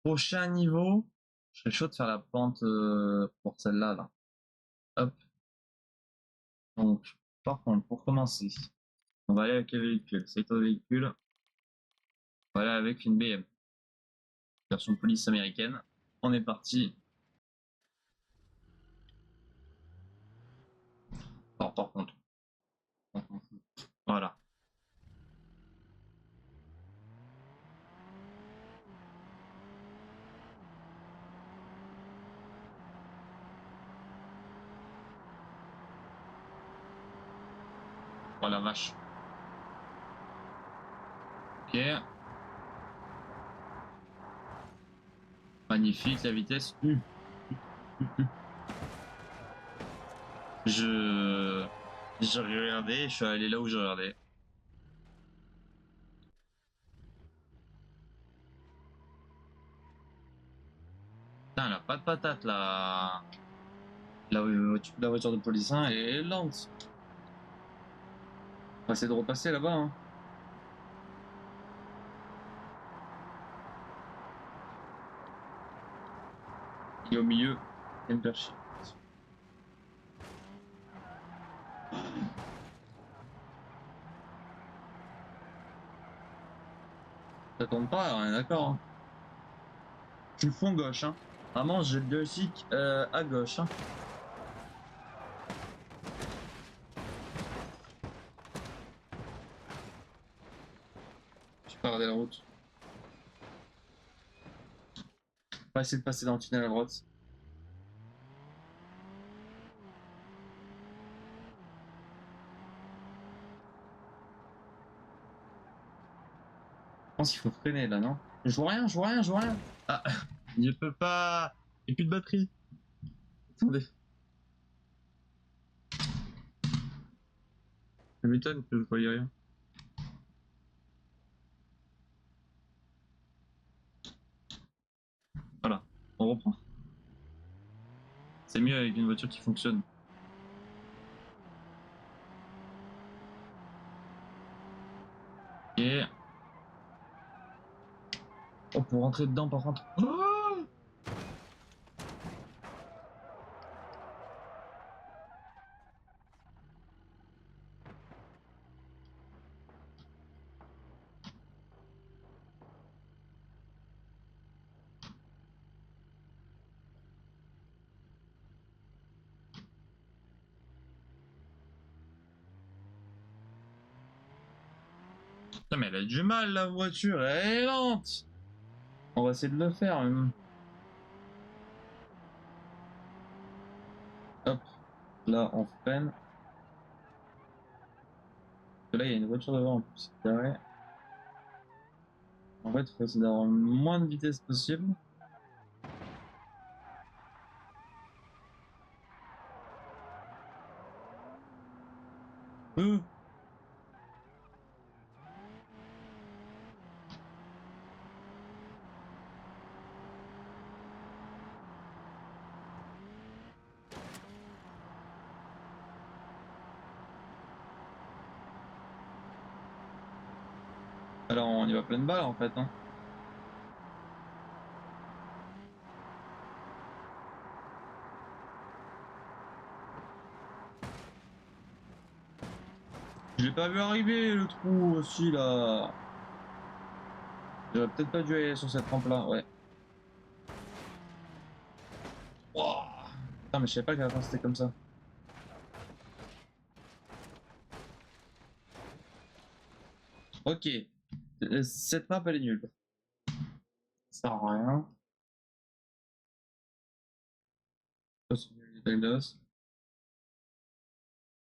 B: prochain niveau. Je serais chaud de faire la pente pour celle-là, là. Hop. Donc, par contre, pour commencer, on va aller avec le véhicule. C'est au véhicule. On va aller avec une BM. Version police américaine. On est parti. Alors, par contre. Voilà. Oh la vache. Ok. Magnifique, la vitesse. Je... J'ai regardé, je suis allé là où je regardais. Putain, elle a pas de patate là. La voiture de police, hein, elle est lente. On va essayer de repasser là-bas. Hein. Il est au milieu. Il me faire chier. Ça tombe pas, on est d'accord. Hein. Je suis fond gauche. Hein. Vraiment, j'ai le joystick à gauche. Hein. Je vais regarder la route. On va essayer de passer dans le tunnel à droite. Je pense qu'il faut freiner là, non? Je vois rien, je vois rien, je vois rien. Ah, je peux pas. Il n'y a plus de batterie. Attendez. Je m'étonne que je ne voyais rien. Voilà, on reprend. C'est mieux avec une voiture qui fonctionne. Et... Oh, pour rentrer dedans par contre. Oh, putain, mais elle a du mal la voiture, elle est lente. On va essayer de le faire. Même. Hop, là on freine. Là il y a une voiture devant en plus. Carré. En fait, il faut essayer d'avoir le moins de vitesse possible. Euh. Alors on y va pleine balle en fait. Hein. Je l'ai pas vu arriver le trou aussi là. J'aurais peut-être pas dû aller sur cette rampe là, ouais. Wow. Putain, mais je savais pas qu'à la fin c'était comme ça. Ok. Cette map elle est nulle. Ça sert à rien. Ça, c'est nul, les Douglas.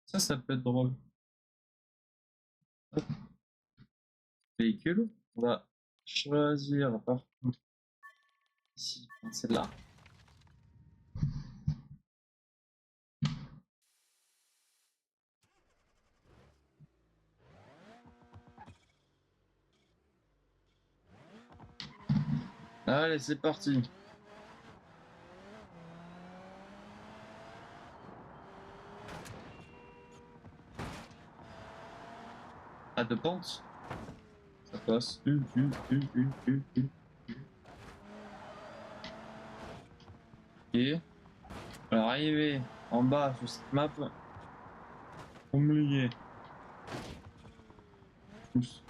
B: Ça peut être drôle. Hop. Véhicule. On va choisir par contre ici, celle-là. Allez, c'est parti. À deux pentes. Ça passe. Ok. Alors, arriver en bas sur cette map. Oublier. Plus.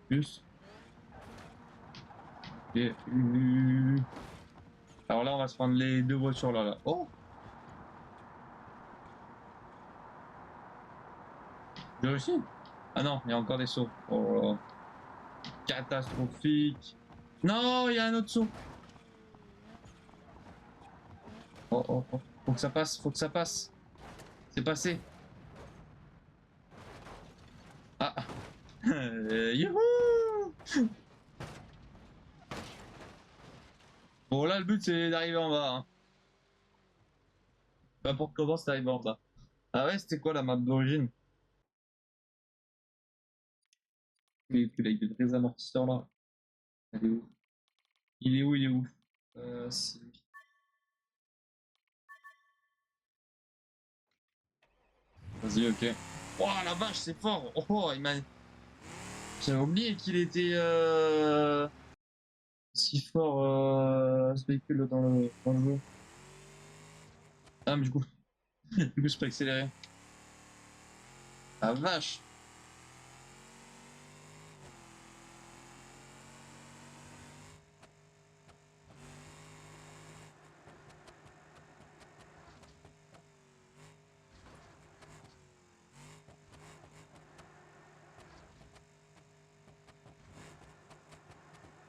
B: Plus. Et... Alors là, on va se prendre les deux voitures là. Là. Oh! J'ai réussi? Ah non, il y a encore des sauts. Oh là là. Catastrophique. Non, il y a un autre saut. Oh oh oh. Faut que ça passe, faut que ça passe. C'est passé. Ah. Youhou! Bon là, le but c'est d'arriver en bas. Hein. Pas pour comment c'est d'arriver en bas. Ah ouais, c'était quoi la map d'origine? Véhicule avec des vrais amortisseurs là. Elle est où? Il est où? Il est où?
A: C'est- Vas-y, ok. Oh la vache, c'est fort! Oh, il m'a. J'avais oublié qu'il était si fort ce véhicule dans le jeu. Ah, mais du coup, je peux accélérer. La vache!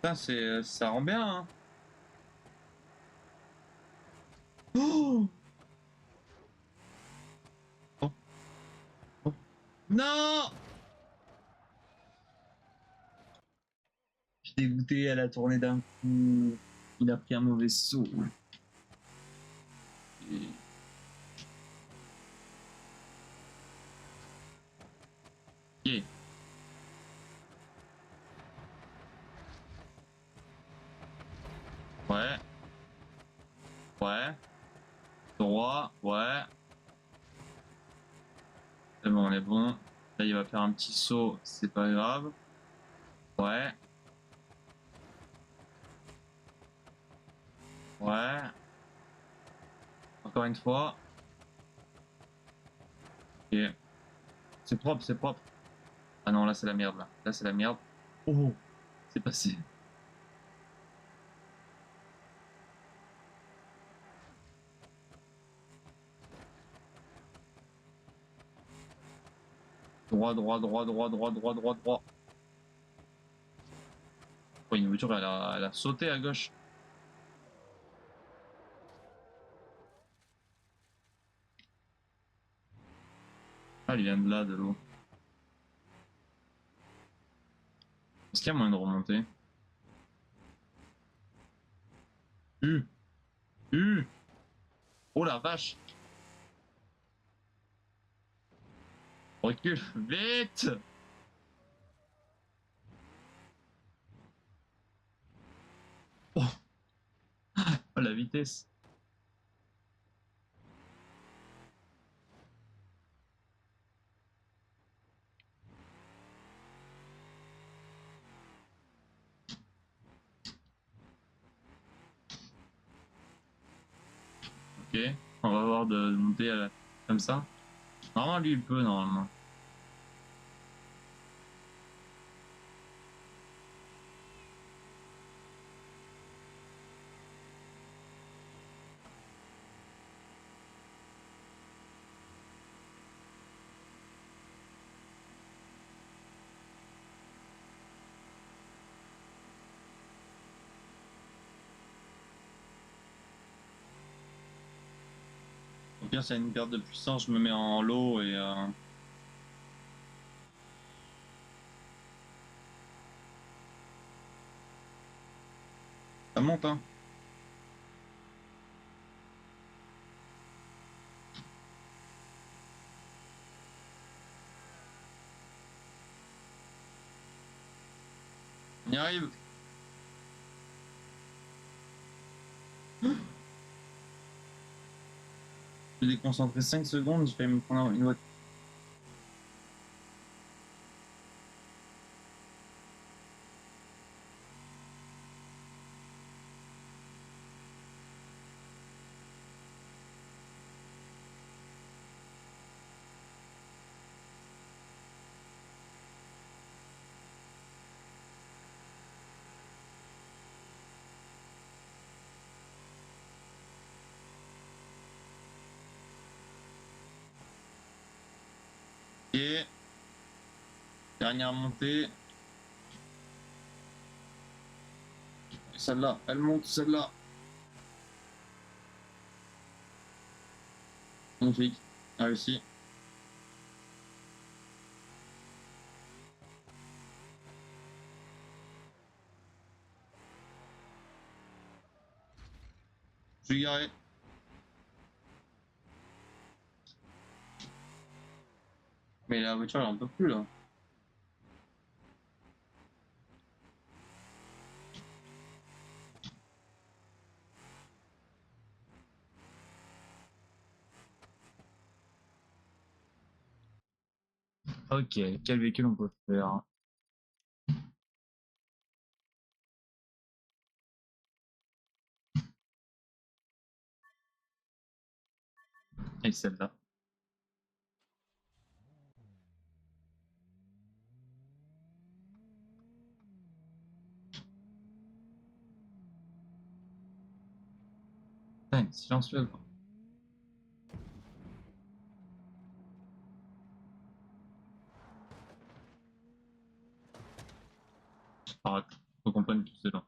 A: Putain, ça rend bien, hein! Oh! Oh, oh. Non! Je suis dégoûté, elle a tourné d'un coup. Il a pris un mauvais saut. Et- Ok. Ouais, ouais. Droit, ouais. C'est bon, on est bon. Là, il va faire un petit saut, c'est pas grave. Ouais, ouais. Encore une fois. Ok. C'est propre, c'est propre. Ah non, là, c'est la merde, là. Là, c'est la merde. Oh, c'est passé. Droit, droit, droit, droit, droit, droit, droit, droit. Oh, une voiture, elle a sauté à gauche. Ah, il vient de là, de l'eau. Est-ce qu'il y a moyen de remonter? Uh, oh la vache! Recule, vite! Oh, oh, la vitesse. Ok, on va voir de monter comme ça. Normalement, lui, il peut, normalement. Au pire, s'il y a une perte de puissance, je me mets en low et ça monte, hein. On y arrive. Je suis déconcentré 5 secondes, je vais me prendre une voiture. Et dernière montée. Celle-là, elle monte, celle-là. Magnifique. Réussi. Je suis garé. Mais la voiture, elle en peut plus, là. Ok, quel véhicule on peut faire? Et celle-là. Putain, silencieux quoi. Arrête, faut qu'on prenne tout cela.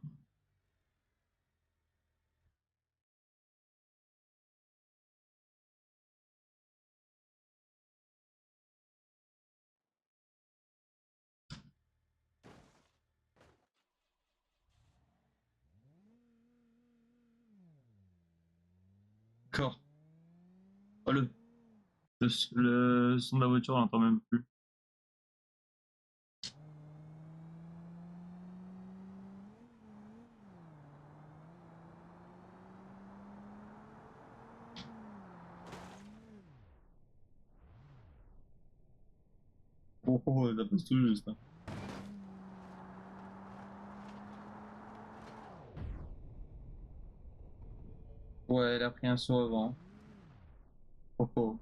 A: D'accord. Oh, le son de la voiture, on l'entend même plus. Oh, oh, ça passe tout juste. Hein. Ouais, elle a pris un saut avant. Oh, oh.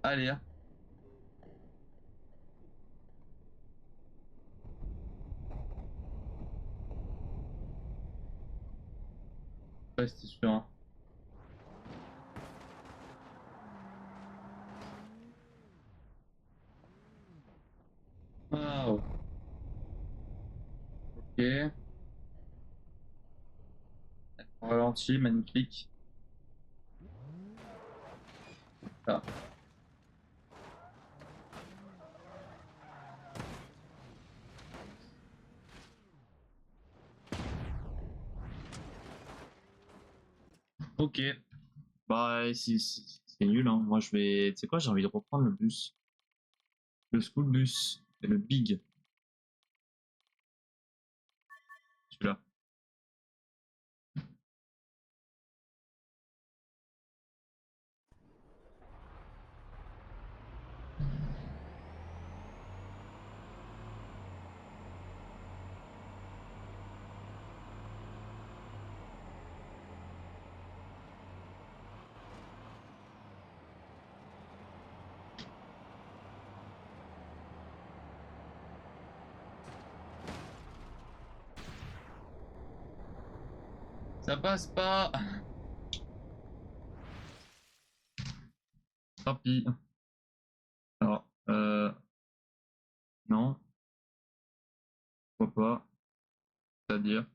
A: Allez, hein. Ouais, c'était sûr. Hein. Waouh. Ok. On ralentit, magnifique. Ah. Ok. Bah, c'est nul, hein. Moi, je vais. Tu sais quoi, j'ai envie de reprendre le bus. Le school bus. Et le big. Celui-là. Ça passe pas. Tant pis. Alors, non. Pourquoi pas. C'est-à-dire,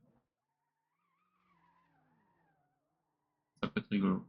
A: ça peut être rigolo.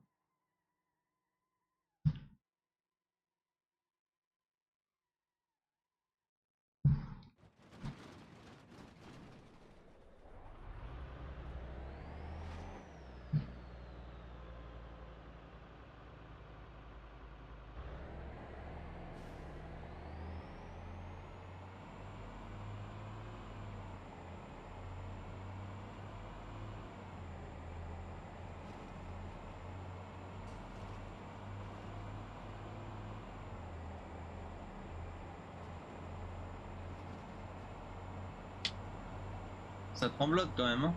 A: Ça tremblote quand même, hein.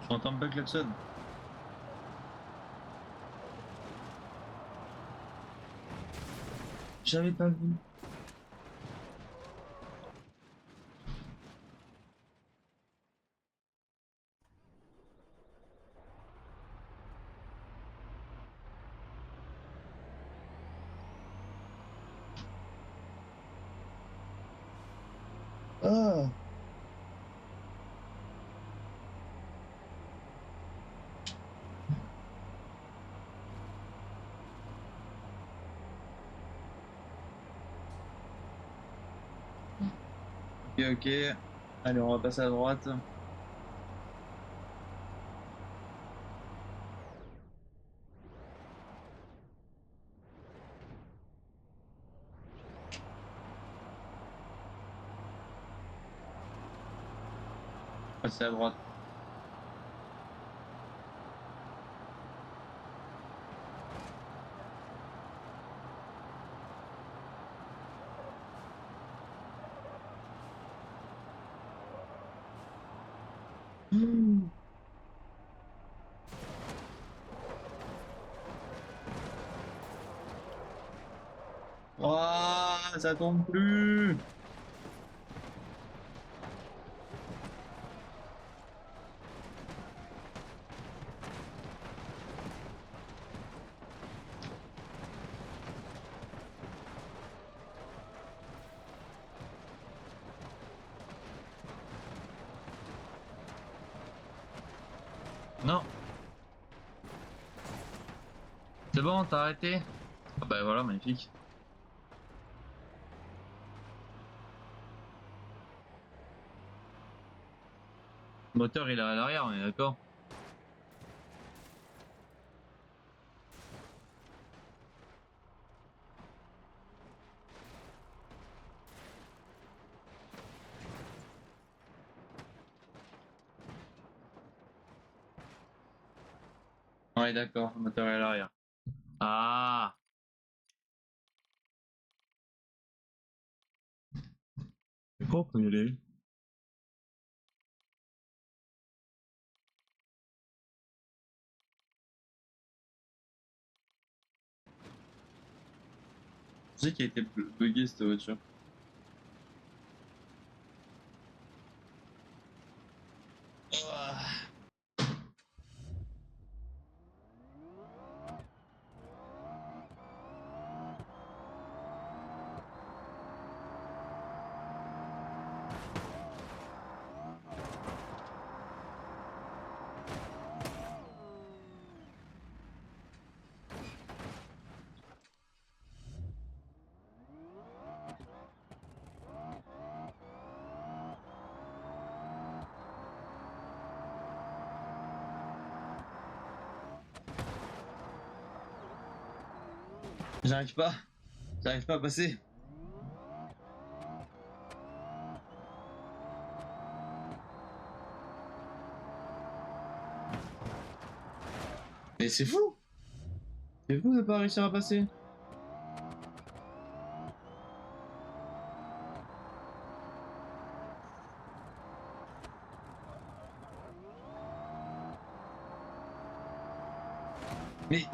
A: Je n'entends pas que klaxon. J'avais pas vu. Ah. Ok, ok. Allez, on va passer à droite.
B: Passer à droite. Ouah, ça tombe plus.
A: Non. C'est bon, t'as arrêté? Ah bah voilà, magnifique. Le moteur il est à l'arrière, on est d'accord? On est d'accord, le moteur est à l'arrière. Ah! C'est quoi, on peut y aller?
B: Tu sais qu'il a été bugué cette voiture. Ah. J'arrive pas. J'arrive pas à passer. Mais c'est fou. C'est fou de pas réussir à passer. Mais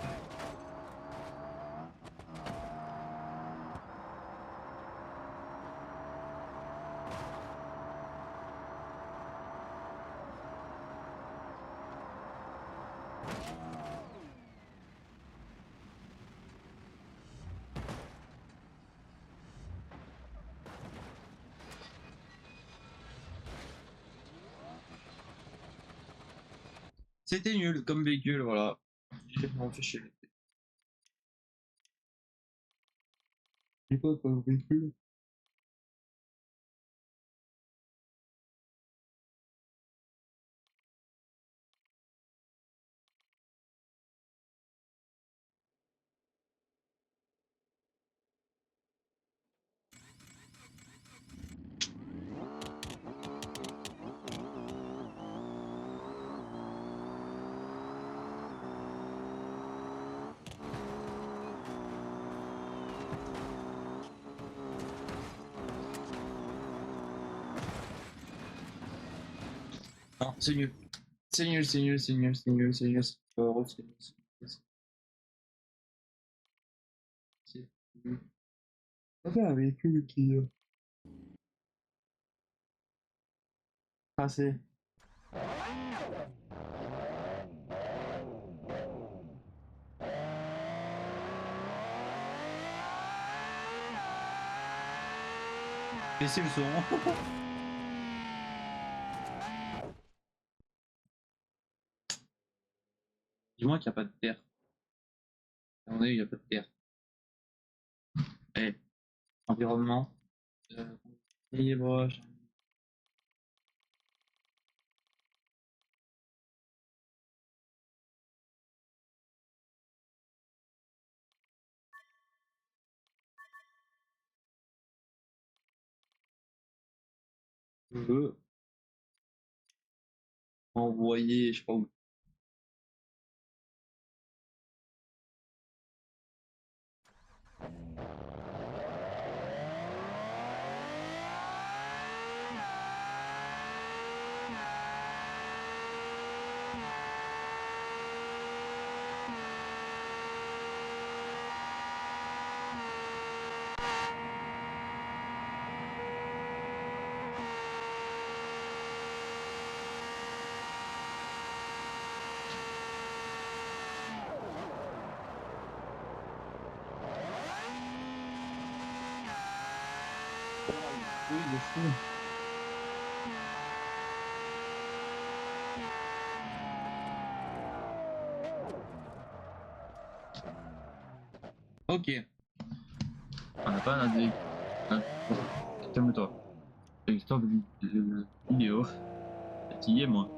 B: c'était nul comme véhicule, voilà. J'ai vraiment fait chier. C'est quoi comme véhicule? Non, c'est nul. C'est nul, c'est nul, c'est nul, c'est nul, c'est nul, c'est pas heureux, c'est nul, c'est nul, c'est nul. On va faire un véhicule qui tracé. Baissez le son. Dis-moi qu'il n'y a pas de terre. À mon avis, il n'y a pas de terre. Eh, environnement. Libre. envoyé, je sais pas où. Oui, de fou. Ok.
A: On n'a pas un des... Calme-toi. Lecteur de vidéo. Fatigué, moi.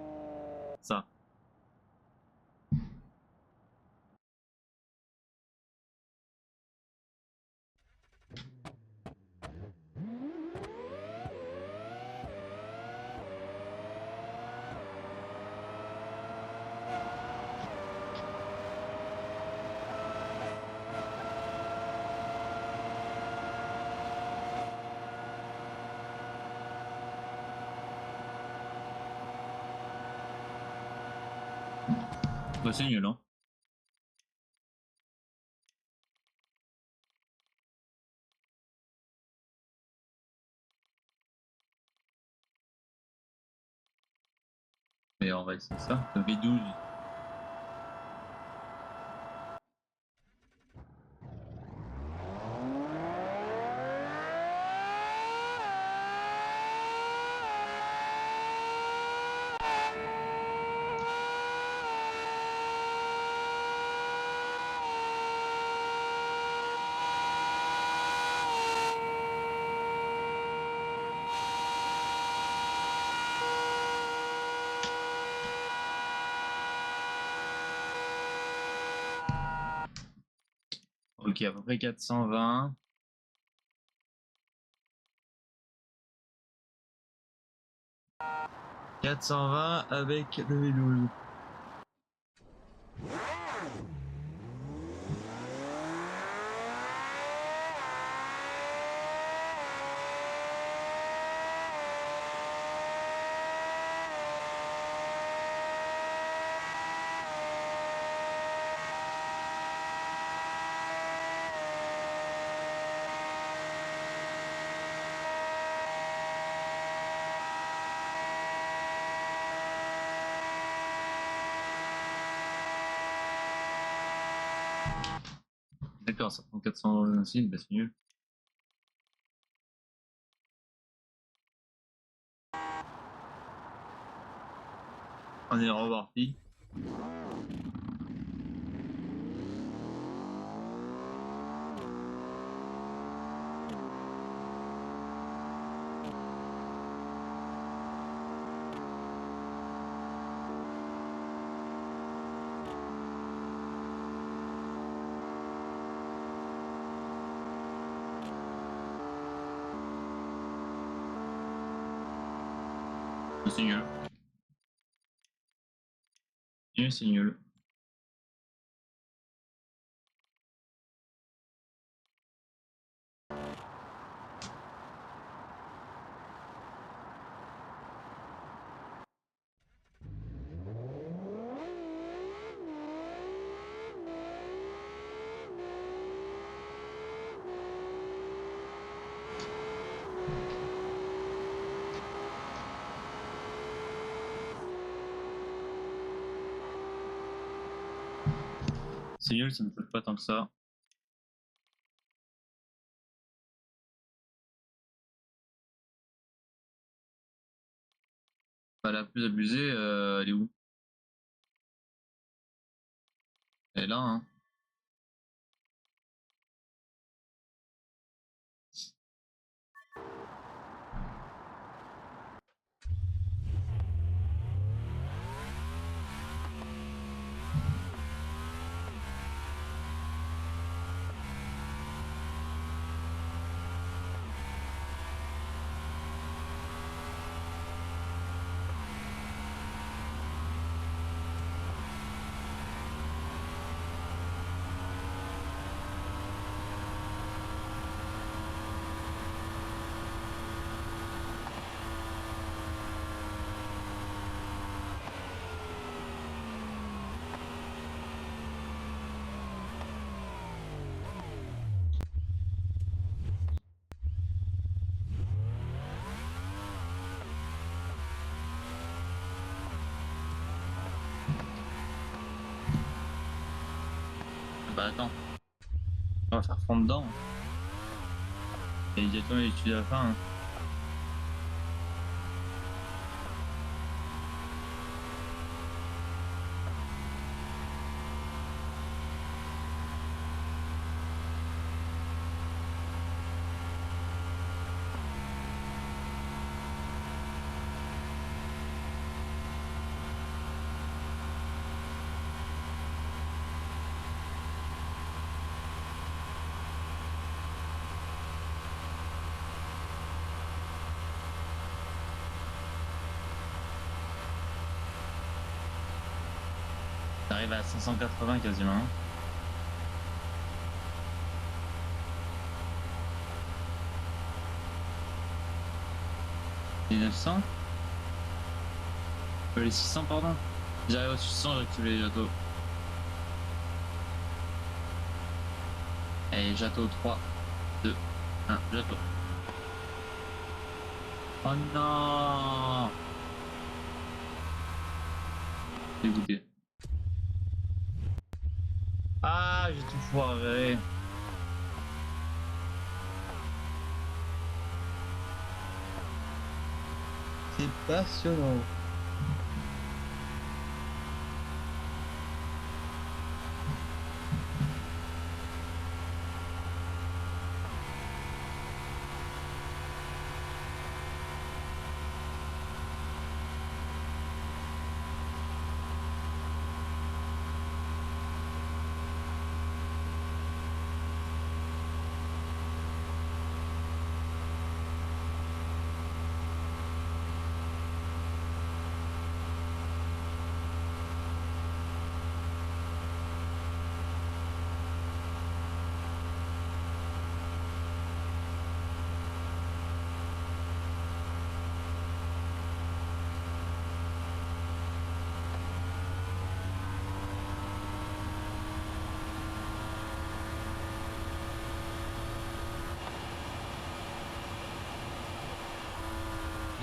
A: Ça. Bah, c'est nul, hein. Mais en vrai, c'est ça. Le V12. Ok, à peu près 420. « 420 avec le V12. D'accord, ça prend 426, bah c'est nul. On est reparti. C'est nul. Nul, c'est nul. C'est nul, ça ne peut pas tant que ça. Bah, la plus abusée, elle est où? Elle est là, hein. Bah attends, on va faire fond dedans. Et directement il étudie à la fin. Hein. T'arrives à 580 quasiment. Hein. Les 900 les 600 pardon. J'arrive aux 600, j'active les Jato. Allez, Jato 3, 2, 1, Jato. Oh non. Dégoûté. Ah, j'ai tout foiré. C'est passionnant.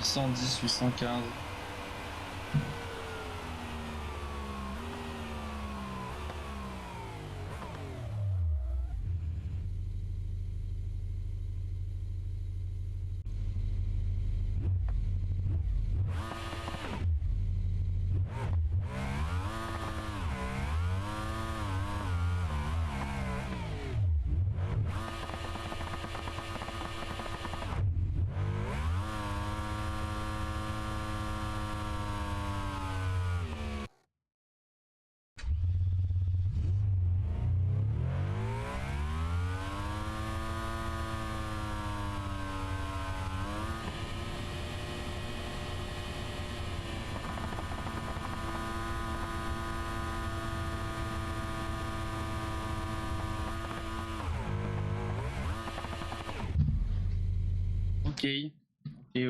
A: « 810, 815.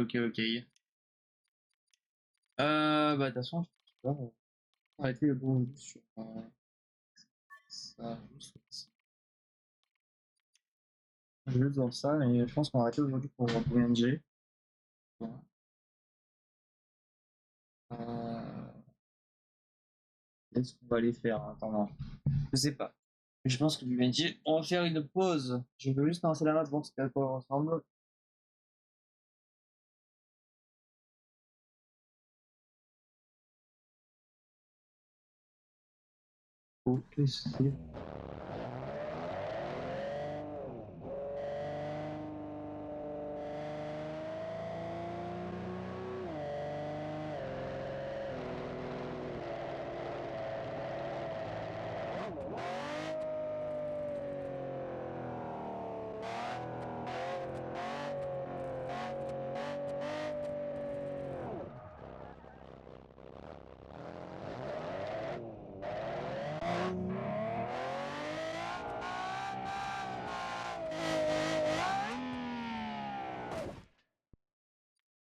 A: Ok, ok. Bah de toute façon, je sais pas, on va arrêter le bon sur ça. Je vais dans ça, mais je pense qu'on va arrêter aujourd'hui pour BNG. Qu'est-ce qu'on va aller faire en attendant? Je sais pas. Je pense que du BNG, on va faire une pause. Je veux juste lancer la map, voir ce qu'elle ressemble. Ok, c'est.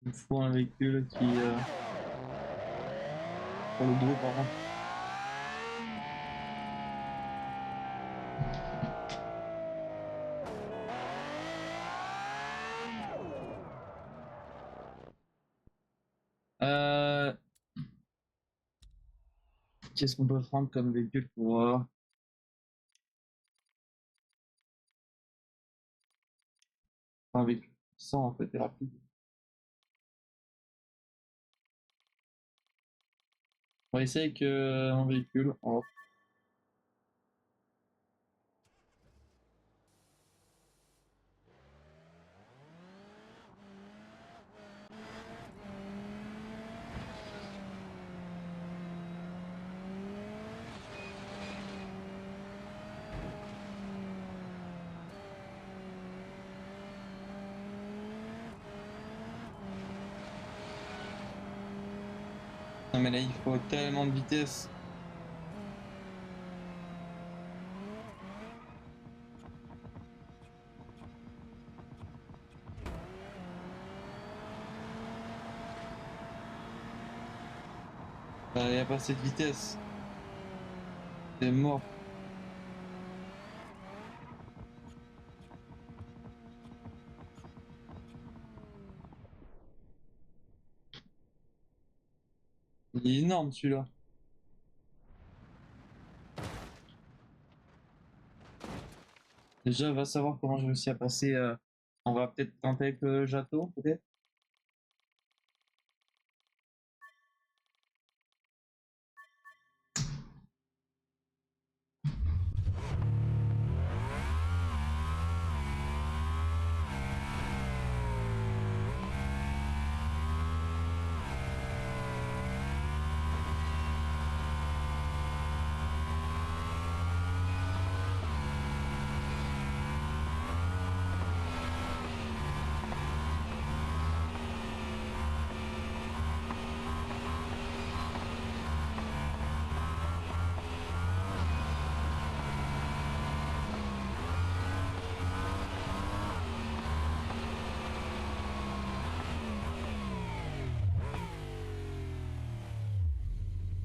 A: Il faut un véhicule qui. Pour le dos, par contre. Qu'est-ce qu'on peut prendre comme véhicule pour.
B: un véhicule sans en fait est rapide. On va essayer avec un véhicule. Hop. Non mais là il faut tellement de vitesse. Il n'y a pas assez de vitesse. C'est mort. Il est énorme celui-là. Déjà, va savoir comment j'ai réussi à passer. On va peut-être tenter avec le Jato, peut-être.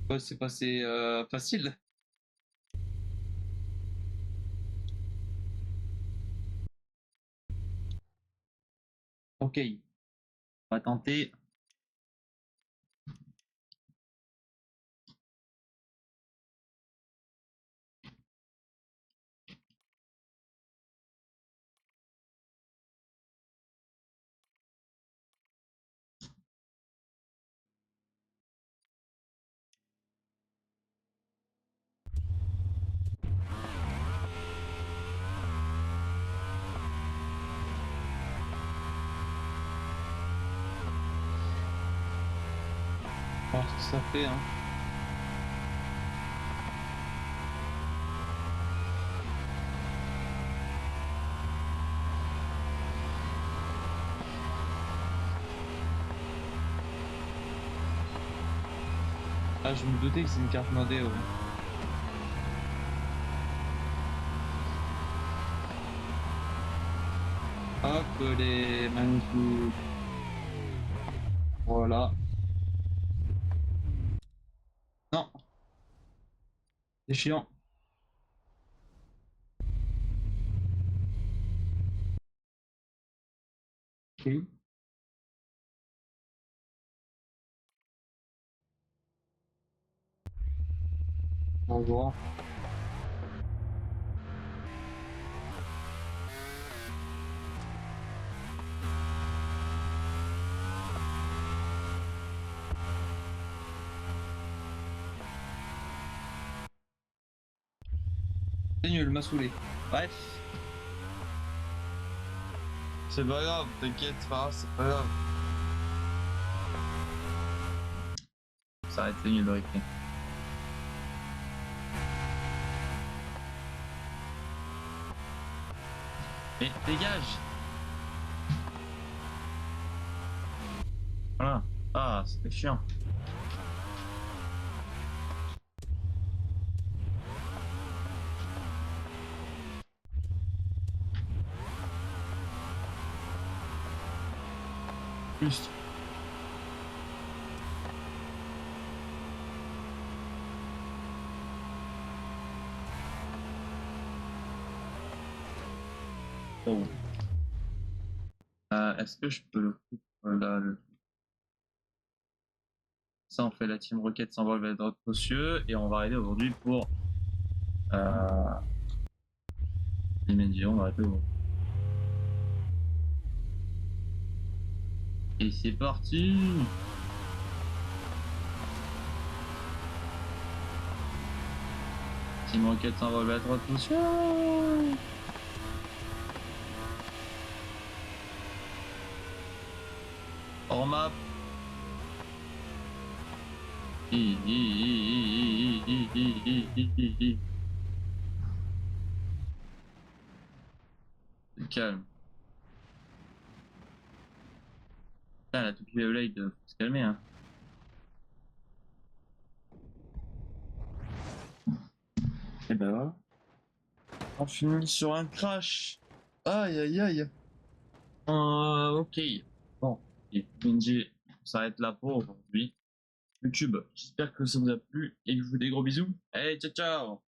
B: Ouais, c'est passé facile. Ok, on va tenter. Voir ce que ça fait. Hein. Ah, je me doutais que c'est une carte modée. Ouais. Hop, les magnifiques. Voilà. Non, c'est chiant. Ok. On va voir. C'est nul, m'a saoulé. Bref. C'est pas grave, t'inquiète pas, c'est pas grave.
A: Ça a été nul le replay. Mais dégage! Voilà. Ah, c'était chiant. Juste. Oh. Est-ce que je peux le foutre là Ça, on fait la team Rocket s'envole vers d'autres cieux et on va arriver aujourd'hui pour euh... les médias. On va arrêter aujourd'hui. Et c'est parti. Team Rocket s'envole à droite, attention. Hors map. Calme. Putain, la toute Blade, faut se calmer, hein. Et ben voilà. On finit sur un crash. Aïe aïe aïe. Ok. Bon. Et Benji, on s'arrête là pour aujourd'hui. YouTube. J'espère que ça vous a plu et que je vous fais des gros bisous. Allez, ciao ciao.